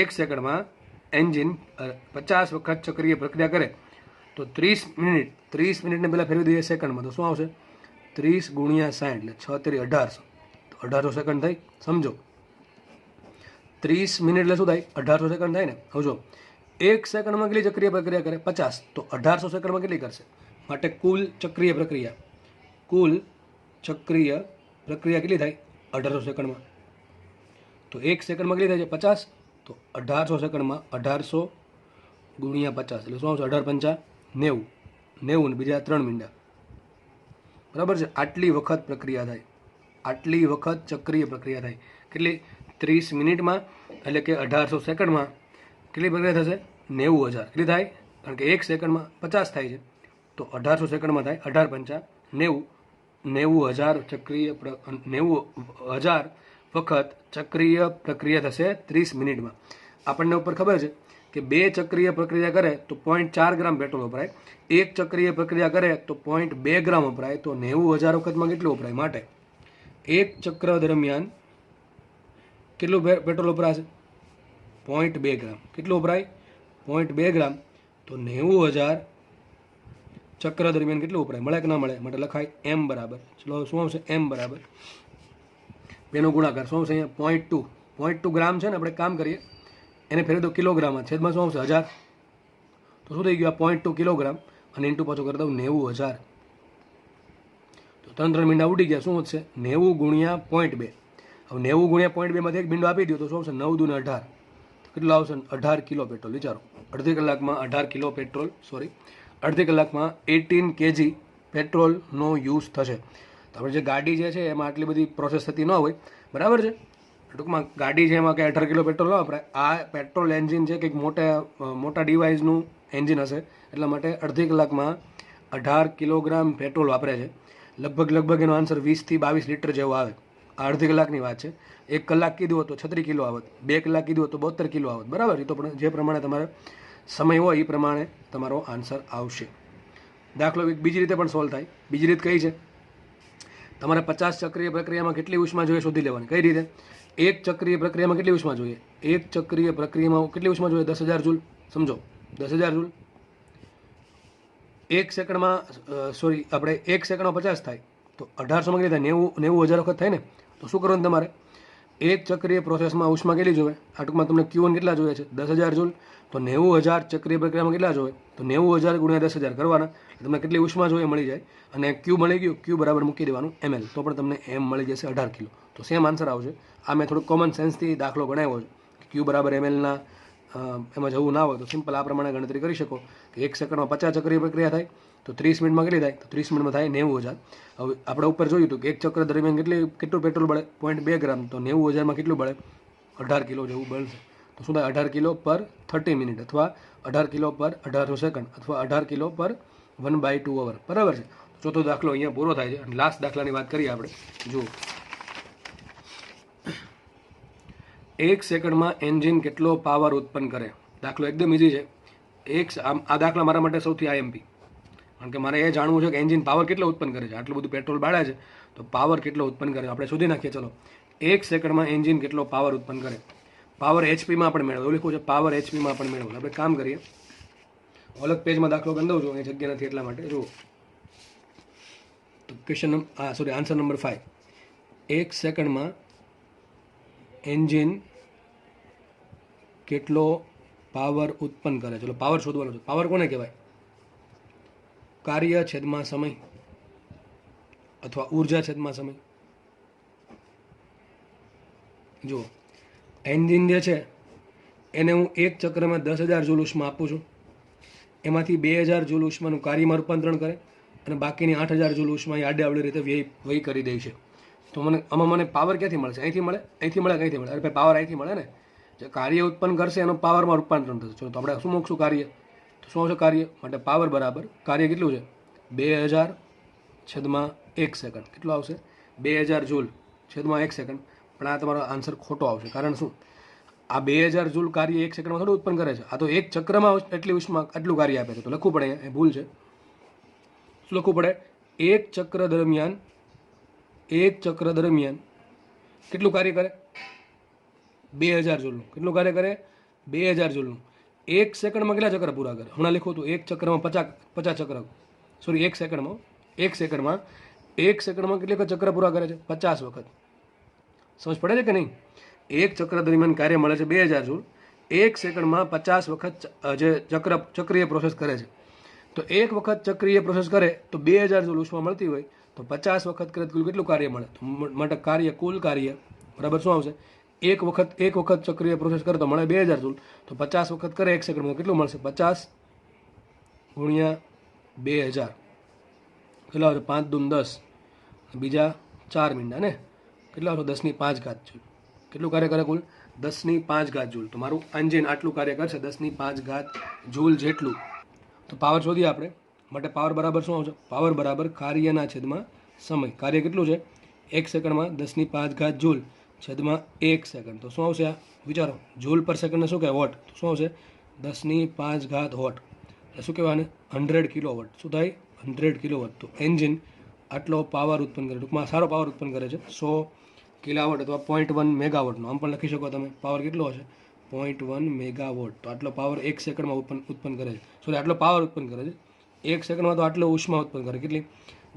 1 સેકન્ડમાં એન્જિન 50 વખત ચક્રીય પ્રક્રિયા કરે તો 30 મિનિટને પહેલાં ફેરવી દઈએ સેકન્ડમાં તો શું આવશે 30 × 60 એટલે 6 × 1800. તો 1800 સેકન્ડ થઈ. સમજો 30 મિનિટ એટલે શું થાય 1800 સેકન્ડ થાય ને. હવે જો 1 સેકન્ડમાં કેટલી ચક્રીય પ્રક્રિયા કરે 50 તો 1800 સેકન્ડમાં કેટલી કરશે. માટે કુલ ચક્રીય પ્રક્રિયા કેટલી થાય 1800 સેકન્ડમાં. તો 1 સેકન્ડમાં કેટલી થાય છે 50 તો 1800 સેકન્ડમાં 1800 × 50 એટલે શું આવશે 18×5 90 90 ને બીજા 3 મીંડા. બરાબર છે. આટલી વખત પ્રક્રિયા થાય, આટલી વખત ચક્રીય પ્રક્રિયા થાય. કેટલી 30 મિનિટમાં એટલે કે 1800 સેકન્ડમાં કેટલી પ્રક્રિયા થશે 90,000. કેટલી થાય કારણ કે 1 સેકન્ડમાં 50 થાય છે તો 1800 સેકન્ડમાં થાય 18×5 90 90,000 ચક્રીય 90,000 વખત ચક્રીય પ્રક્રિયા થશે 30 મિનિટમાં. આપણને ઉપર ખબર છે કે 2 ચક્રીય પ્રક્રિયા કરે તો 0.4 ગ્રામ પેટ્રોલ વપરાય, 1 ચક્રીય પ્રક્રિયા કરે તો 0.2 ગ્રામ વપરાય. તો 90,000 વખતમાં કેટલું વપરાય. માટે 1 ચક્ર દરમિયાન કેટલું પેટ્રોલ વપરાશે 0.2 ગ્રામ. કેટલું વપરાય 0.2 ગ્રામ. તો 90,000 ચક્ર દરમિયાન કેટલું વપરાય મળે કે ના મળે. માટે લખાય એમ બરાબર. ચલો શું આવશે એમ બરાબર બેનો ગુણાકાર શું આવશે અહીંયા 0.2 ગ્રામ છે ને આપણે કામ કરીએ એને ફેરવી દો કિલોગ્રામમાં છેદમાં શું આવશે 1000. તો શું થઈ ગયું આ 0.2 કિલોગ્રામ અને ઇન્ટુ પાછું કરી દઉં 90,000. તો 3 મીંડા ઉડી ગયા. શું વધશે 90 × 0.2. હવે 90 × 0.2 માંથી એક બિંદુ આપી દો તો શું આવશે 9 × 2 = 18. તો કેટલું આવશે 18 કિલો પેટ્રોલ. વિચારો અડધી કલાકમાં 18 કિલો પેટ્રોલ અડધી કલાકમાં 18 kg પેટ્રોલનો યુઝ થશે. તો આપણે જે ગાડી જે છે એમાં આટલી બધી પ્રોસેસ થતી ન હોય. બરાબર છે. ટૂંકમાં ગાડી છે એમાં કે 18 કિલો પેટ્રોલ ન વપરાય. આ પેટ્રોલ એન્જિન છે કંઈક મોટા ડિવાઇસનું એન્જિન હશે એટલા માટે અડધી કલાકમાં 18 કિલોગ્રામ પેટ્રોલ વાપરે છે. લગભગ એનો આન્સર 20 થી 22 લીટર જેવો આવે. આ અડધી કલાકની વાત છે. 1 કલાક કીધું હોત તો 36 કિલો આવત, 2 કલાક કીધું હોત તો 72 કિલો આવત. બરાબર. એ તો પણ જે પ્રમાણે તમારે સમય હોય એ પ્રમાણે તમારો આન્સર આવશે. દાખલો બીજી રીતે પણ સોલ્વ થાય. બીજી રીત કઈ છે તમારે 50 ચક્રીય પ્રક્રિયામાં કેટલી ઉષ્મા જોઈએ શોધી લેવાની. કઈ રીતે 1 ચક્રીય પ્રક્રિયામાં કેટલી ઉષ્મા જોઈએ 1 ચક્રીય પ્રક્રિયામાં કેટલી ઉષ્મા જોઈએ 10,000 જૂલ. સમજો 10,000 જૂલ. 1 સેકન્ડમાં આપણે 1 સેકન્ડમાં 50 થાય તો 1800માં કેટલી થાય 90,000 વખત થાય ને. તો શું કરવાનું તમારે 1 ચક્રીય પ્રોસેસમાં ઉષ્મા કેટલી જોઈએ. આ ટૂંકમાં તમને Q1 કેટલા જોઈએ છે 10,000 જૂલ. તો 90,000 ચક્રીય પ્રક્રિયામાં કેટલા જોઈએ તો 90,000 × 10,000 કરવાના. તમને કેટલી ઉષ્મા જોઈએ મળી જાય. અને Q મળી ગયું. Q બરાબર મૂકી દેવાનું ml તો પણ તમને એમ મળી જશે 18 કિલો. તો સેમ આન્સર આવશે. આ મેં થોડુંક કોમન સેન્સથી દાખલો ગણાવ્યો છે. Q બરાબર mlના એમાં જવું ના હોય તો સિમ્પલ આ પ્રમાણે ગણતરી કરી શકો કે 1 સેકન્ડમાં 50 ચક્રીય પ્રક્રિયા થાય તો 30 મિનિટમાં કેટલી થાય તો 30 મિનિટમાં થાય 90,000. હવે આપણે ઉપર જોયું હતું કે 1 ચક્ર દરમિયાન કેટલું પેટ્રોલ બળે 0.2 ગ્રામ. તો 90,000માં કેટલું બળે 18 કિલો જેવું બળશે. તો શું થાય 18 કિલો પર 30 મિનિટ અથવા 18 કિલો પર 1800 સેકન્ડ અથવા 18 કિલો પર 1/2 અવર. બરાબર છે. ચોથો દાખલો અહીંયા પૂરો થાય છે અને લાસ્ટ દાખલાની વાત કરીએ આપણે. જુઓ 1 સેકન્ડમાં એન્જિન કેટલો પાવર ઉત્પન્ન કરે. દાખલો એકદમ ઇઝી છે. આ દાખલા મારા માટે સૌથી IMP. કારણ કે મારે એ જાણવું છે કે એન્જિન પાવર કેટલો ઉત્પન્ન કરે છે. આટલું બધું પેટ્રોલ બાળે છે તો પાવર કેટલો ઉત્પન્ન કરે આપણે શોધી નાખીએ. ચલો 1 સેકન્ડમાં એન્જિન કેટલો પાવર ઉત્પન્ન કરે. પાવર એચપીમાં આપણે મેળવો, એવું લખ્યું છે પાવર એચપીમાં આપણે મેળવો. આપણે કામ કરીએ, અલગ પેજમાં દાખલો કરી દઉં છું, એ જગ્યા નથી એટલા માટે. જુઓ તો ક્વેશ્ચન આન્સર નંબર 5. 1 સેકન્ડમાં એન્જિન કેટલો પાવર ઉત્પન્ન કરે. ચલો પાવર શોધવાનો છે. પાવર કોને કહેવાય? કાર્ય છેદમાં સમય અથવા ઉર્જા છેદમાં સમય. જુઓ એન્જિન જે છે એને હું એક ચક્રમાં 10,000 જૂલ ઉષ્મા આપું છું. એમાંથી 2,000 જૂલ ઉષ્માનું કાર્યમાં રૂપાંતરણ કરે અને બાકીની 8,000 જૂલ ઉષ્મા એ આડે રીતે વ્યય કરી દે છે. તો મને પાવર ક્યાંથી મળશે? અહીંથી મળે, અહીંથી મળે, કઈથી મળે? અરે ભાઈ પાવર અહીંથી મળે ને. જે કાર્ય ઉત્પન્ન કરશે એનો પાવરમાં રૂપાંતરણ થશે. તો આપણે શું મૂકશું? કાર્ય. તો શું આવશે કાર્ય? માટે પાવર બરાબર કાર્ય કેટલું છે? 2,000 છેદમાં 1 સેકન્ડ. કેટલું આવશે? 2,000 જૂલ છેદમાં 1 સેકન્ડ. પણ આ તમારો આન્સર ખોટો આવશે. કારણ શું? આ 2,000 જૂલ કાર્ય 1 સેકન્ડમાં થોડું ઉત્પન્ન કરે છે. આ તો એક ચક્રમાં એટલી ઉષ્મા આટલું કાર્ય આપે છે. તો લખવું પડે, એ ભૂલ છે. શું લખવું પડે? એક ચક્ર દરમિયાન કેટલું કાર્ય કરે? 2,000 જૂલનું. કેટલું કાર્ય કરે? 2,000 જૂલનું. 1 સેકન્ડમાં કેટલા ચક્ર પૂરા કરે? હમણાં લખું હતું એક ચક્રમાં 50 ચક્ર. સોરી, 1 સેકન્ડમાં 1 સેકન્ડમાં કેટલા ચક્ર પૂરા કરે છે? 50 વખત. સમજ પડે છે કે નહીં? એક ચક્ર દરમિયાન કાર્ય મળે છે 2,000 જૂલ. 1 સેકન્ડમાં 50 વખત જે ચક્રીય પ્રોસેસ કરે છે. તો એક વખત ચક્રીય પ્રોસેસ કરે તો 2,000 જૂલ ઉષ્મા મળતી હોય તો 50 વખત કરે તો કેટલું કાર્ય મળે? તો માટે કુલ કાર્ય બરાબર શું આવશે? એક વખત ચક્રીય પ્રોસેસ કરે તો મળે 2,000 જૂલ. તો 50 વખત કરે 1 સેકન્ડમાં કેટલું મળશે? 50 ગુણ્યા 2,000 કેટલા આવશે? 5 દૂ 10, બીજા 4 મીંડા ને કેટલા આવશે? 10⁵ જૂલ. કેટલું કાર્ય કરે કુલ? 10⁵ જૂલ. તો મારું એન્જિન આટલું કાર્ય કરશે 10⁵ જૂલ જેટલું. તો પાવર શોધીએ આપણે. માટે પાવર બરાબર શું આવશે? પાવર બરાબર કાર્યના છેદમાં સમય. કાર્ય કેટલું છે? 1 સેકન્ડમાં 10⁵ જૂલ છેદમાં 1 સેકન્ડ. તો શું આવશે? આ વિચારો, જૂલ પર સેકન્ડને શું કહેવાય? વોટ. તો શું આવશે? 10⁵ વોટ. એટલે શું કહેવાય? 100 કિલોવોટ. શું થાય? 100 કિલોવોટ. તો એન્જિન આટલો પાવર ઉત્પન્ન કરે, ટૂંકમાં સારો પાવર ઉત્પન્ન કરે છે. 100 કિલોવોટ અથવા 0.1 મેગાવોટનો આમ પણ લખી શકો તમે. પાવર કેટલો હશે? 0.1 મેગાવોટ. તો આટલો પાવર 1 સેકન્ડમાં ઉત્પન્ન કરે છે. સોરી, આટલો પાવર ઉત્પન્ન કરે છે 1 સેકન્ડમાં. તો આટલો ઉષ્મા ઉત્પન્ન કરે કેટલી?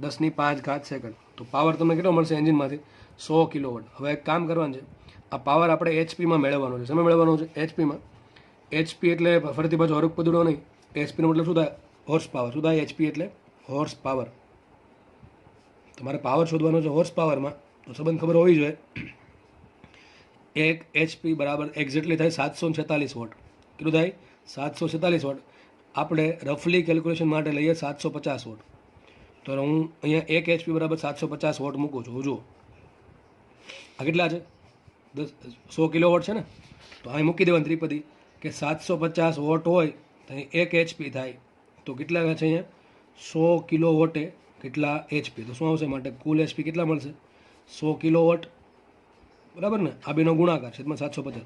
10⁵ સેકન્ડ. તો પાવર તમને કેટલો મળશે એન્જિનમાંથી? 100 કિલોવોટ. હવે એક કામ કરવાનું છે, આ પાવર આપણે એચપીમાં મેળવવાનો છે. સમય મેળવવાનો છે એચપીમાં. એચપી એટલે ફરીથી પાછો હરક પદુડો નહીં. એચપીનો મતલબ શું થાય? Horse power. શું થાય? એચપી એટલે હોર્સ પાવર. તમારે પાવર શોધવાનો છે હોર્સ પાવરમાં. તો સંબંધ ખબર હોવી જોઈએ. 1 એચપી બરાબર એક્ઝેક્ટલી થાય 746 વોટ. કેટલું થાય? 746 વોટ. આપણે રફલી કેલ્ક્યુલેશન માટે લઈએ 750 વોટ. તો હું અહીંયા 1 એચપી બરાબર 750 વોટ મૂકું છું. જુઓ આ કેટલા છે? 100 કિલોવોટ છે ને. તો અહીં મૂકી દેવાની ત્રિપદી કે 750 વોટ હોય તો અહીં 1 એચપી થાય. તો કેટલા છે અહીંયા? 100 કિલોવોટે કેટલા એચપી? તો શું આવશે? માટે કુલ એચપી કેટલા મળશે? 100 કિલોવોટ બરાબર ને. આ બેનો ગુણાકાર છેદમાં 750.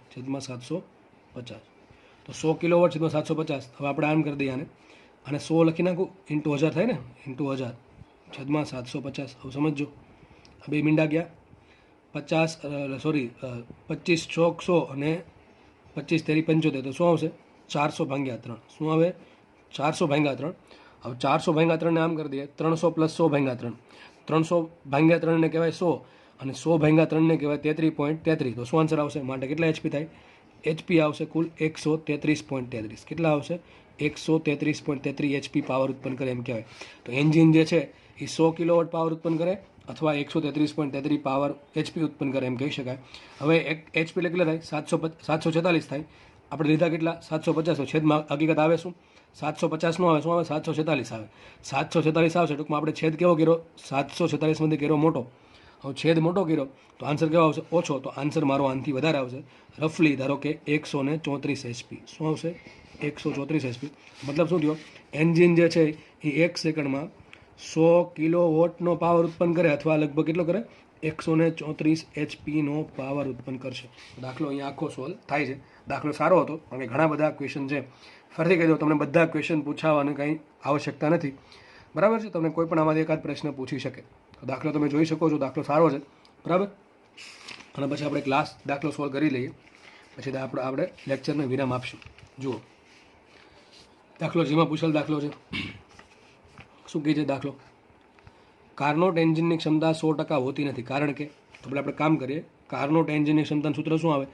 તો 100 કિલોવોટ છેદમાં 750. હવે આપણે આમ કરી દઈએ આને 100 લખી નાખું ઇન્ટુ 1000 થાય ને. ઇન્ટુ 1000 છેદમાં 750. હવે સમજો આ બે મીંડા ગયા. 25 ચોક 100 અને 25 તેરી 75. તો શું આવશે? 400/3. શું આવે? 400/3. હવે 400/3 ને આમ કરી દઈએ 300 + 100/3. 300/3 ને કહેવાય 100 અને 100/3 ને કહેવાય 33.33. તો શું આન્સર આવશે? માટે કેટલા એચપી થાય? એચપી આવશે કુલ 133.33. કેટલા આવશે? 133.33 એચપી પાવર ઉત્પન્ન કરે એમ કહેવાય. તો એન્જિન જે છે એ 100 કિલોવોટ પાવર ઉત્પન્ન કરે અથવા 133.33 પાવર એચપી ઉત્પન્ન કરે એમ કહી શકાય. હવે એક એચપી એટલે કેટલા થાય? 746 થાય. આપણે લીધા કેટલા? 750. છેદમાં હકીકત આવે શું? 750 નો આવે. શું આવે? 746 આવે. 746 આવશે. ટૂંકમાં આપણે છેદ કેવો કર્યો? 746 માંથી કર્યો મોટો. હવે છેદ મોટો કર્યો તો આન્સર કેવો આવશે? ઓછો. તો આન્સર મારો આનાથી વધારે આવશે. રફલી ધારો કે 134 એચપી. શું આવશે? 134 એચપી. મતલબ શું થયો? એન્જિન જે છે એ 1 સેકન્ડમાં 100 કિલોવોટનો પાવર ઉત્પન્ન કરે અથવા લગભગ કેટલો કરે? 134 એચપીનો પાવર ઉત્પન્ન કરશે. દાખલો અહીંયા આખો સોલ્વ થાય છે. દાખલો સારો હતો કારણ કે ઘણા બધા ક્વેશ્ચન છે. ફરીથી કહી દઉં, તમને બધા ક્વેશ્ચન પૂછાવવાની કંઈ આવશ્યકતા નથી. બરાબર છે. તમને કોઈ પણ આમાંથી એકાદ પ્રશ્ન પૂછી શકે. દાખલો તમે જોઈ શકો છો, દાખલો સારો છે, બરાબર. અને પછી આપણે ક્લાસ દાખલો સોલ્વ કરી લઈએ, પછી આપણે લેક્ચરને વિરામ આપશું. જુઓ દાખલો, જેમાં પૂછેલ દાખલો છે, શું કહે છે દાખલો? કાર્નોટ એન્જિનની ક્ષમતા 100% હોતી નથી, કારણ કે તો આપણે કામ કરીએ. કાર્નોટ એન્જિનની ક્ષમતાનું સૂત્ર શું આવે?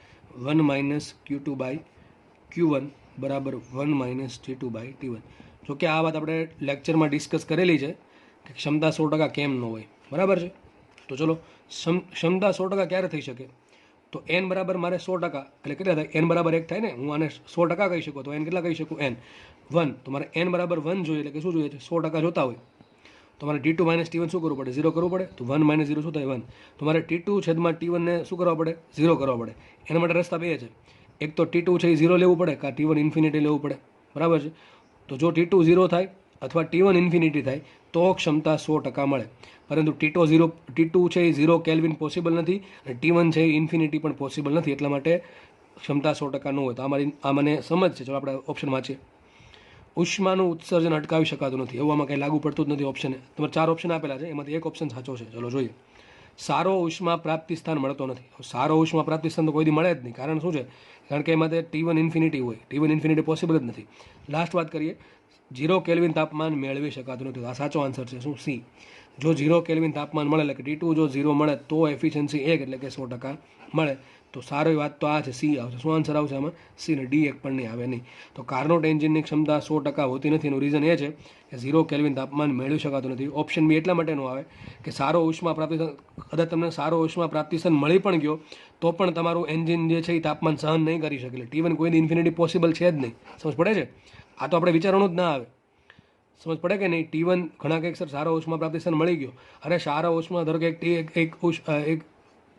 1 - Q2/Q1 બરાબર 1 - T2/T1. જો કે આ વાત આપણે લેક્ચરમાં ડિસ્કસ કરેલી છે કે ક્ષમતા 100% કેમ ન હોય, બરાબર છે. તો ચલો, ક્ષમતા 100% ક્યારે થઈ શકે? તો n બરાબર મારે 100%, એટલે કેટલા થાય? n બરાબર 1 થાય ને. હું આને 100% કહી શકું, તો n કેટલા કહી શકું? n 1. તો મારે n બરાબર 1 જોઈએ, એટલે કે શું જોઈએ છે? 100% જોતા હોય તો મારે T2 - T1 શું કરવું પડે? 0 કરવું પડે. તો 1 - 0 શું થાય? 1. તો મારે T2/T1 ને શું કરવા પડે? 0 કરવા પડે. એના માટે રસ્તા બે છે. એક તો T2 છે એ 0 લેવું પડે, કાં T1 ઇન્ફિનિટી લેવું પડે, બરાબર છે. તો જો T2 0 થાય અથવા T1 ઇન્ફિનિટી થાય તો ક્ષમતા 100% મળે. પરંતુ T2 છે એ 0 કેલ્વિન પોસિબલ નથી, અને T1 છે એ ઇન્ફિનિટી પણ પોસિબલ નથી. એટલા માટે ક્ષમતા 100% ન હોય. તો આ મને સમજ છે. ચલો આપણે ઓપ્શન વાંચીએ. ઉષ્માનું ઉત્સર્જન અટકાવી શકાતું નથી, એવું આમાં કંઈ લાગુ પડતું જ નથી ઓપ્શન. તમારે 4 ઓપ્શન આપેલા છે, એમાંથી એક ઓપ્શન સાચો છે. ચલો જોઈએ. સારો ઉષ્મા પ્રાપ્તિ સ્થાન મળતો નથી. સારો ઉષ્મા પ્રાપ્તિ સ્થાન તો કોઈ દી મળે જ નહીં. કારણ શું છે? કારણ કે એમાં T1 ઇન્ફિનિટી હોય. T1 ઇન્ફિનિટી પોસિબલ જ નથી. લાસ્ટ વાત કરીએ. 0 કેલ્વિન તાપમાન મેળવી શકાતું નથી. આ સાચો આન્સર છે. શું? સી. જો 0 કેલ્વિન તાપમાન મળે, એટલે કે T2 જો 0 મળે તો એફિશિયન્સી 1, એટલે કે 100% મળે. તો સારી વાત તો આ છે, સી આવશે. શું આન્સર આવશે આમાં? સી ને ડી એક પણ નહીં આવે નહીં. તો કાર્નોટ એન્જિનની ક્ષમતા 100% હોતી નથી. એનું રીઝન એ છે કે 0 કેલ્વિન તાપમાન મેળવી શકાતું નથી. ઓપ્શન બી એટલા માટે નો આવે કે સારો ઉષ્મા પ્રાપ્તિ, કદાચ તમને સારો ઉષ્મા પ્રાપ્તિસ્થાન મળી પણ ગયો તો પણ તમારું એન્જિન જે છે એ તાપમાન સહન નહીં કરી શકે. એટલે T1 કોઈ ઇન્ફિનિટી પોસિબલ છે જ નહીં. સમજ પડે છે? આ તો આપણે વિચારવાનું જ ના આવે. સમજ પડે કે નહીં? T1 ઘણા કંઈક સર સારો ઉષ્મા પ્રાપ્તિસ્થાન મળી ગયો. અરે સારો ઉષ્મા, ધારો કે એક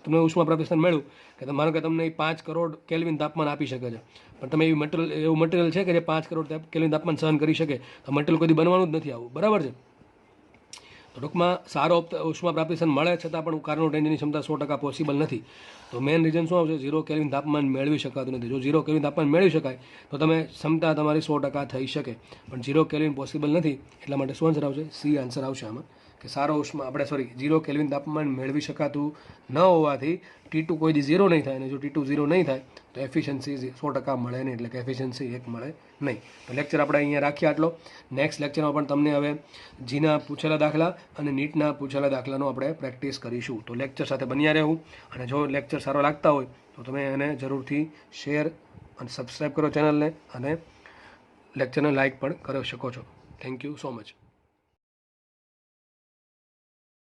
તમને ઉષ્મા પ્રાપ્તિસ્થાન મળ્યું કે માનો કે તમને 5 કરોડ કેલ્વિન તાપમાન આપી શકે છે, પણ તમે એવું મટીરિયલ છે કે જે 5 કરોડ કેલ્વિન તાપમાન સહન કરી શકે, તો મટીરિયલ કોઈ બનવાનું જ નથી આવું, બરાબર છે. તો ટૂંકમાં સારો ઉષ્મા પ્રાપ્તિસ્થાન મળે છતાં પણ કાર્નોટ એન્જિનની ક્ષમતા 100% પોસિબલ નથી. તો મેઇન રીઝન શું આવશે? 0 કેલ્વિન તાપમાન મેળવી શકાતું નથી. જો 0 કેલ્વિન તાપમાન મેળવી શકાય તો તમે ક્ષમતા તમારી 100% થઈ શકે, પણ 0 કેલ્વિન પોસિબલ નથી. એટલા માટે શું આન્સર આવશે? સી આન્સર આવશે આમાં, કે સારો ઉષ્મા 0 કેલ્વિન તાપમાન મેળવી શકાતું ન હોવાથી T2 કોઈ દી 0 નહીં થાય, અને જો T2 0 નહીં થાય તો એફિશિયન્સી 100% મળે નહીં, એટલે કે એફિશિયન્સી 1 મળે નહીં. તો લેક્ચર આપણે અહીંયા રાખીએ આટલો. નેક્સ્ટ લેક્ચરમાં પણ તમને હવે જીના પૂછેલા દાખલા અને નીટના પૂછેલા દાખલાનો આપણે પ્રેક્ટિસ કરીશું. તો લેક્ચર સાથે બન્યા રહેવું, અને જો લેક્ચર સારો લાગતા હોય તો તમે એને જરૂરથી શેર અને સબસ્ક્રાઈબ કરો ચેનલને, અને લેક્ચરને લાઇક પણ કરી શકો છો. Thank you so much.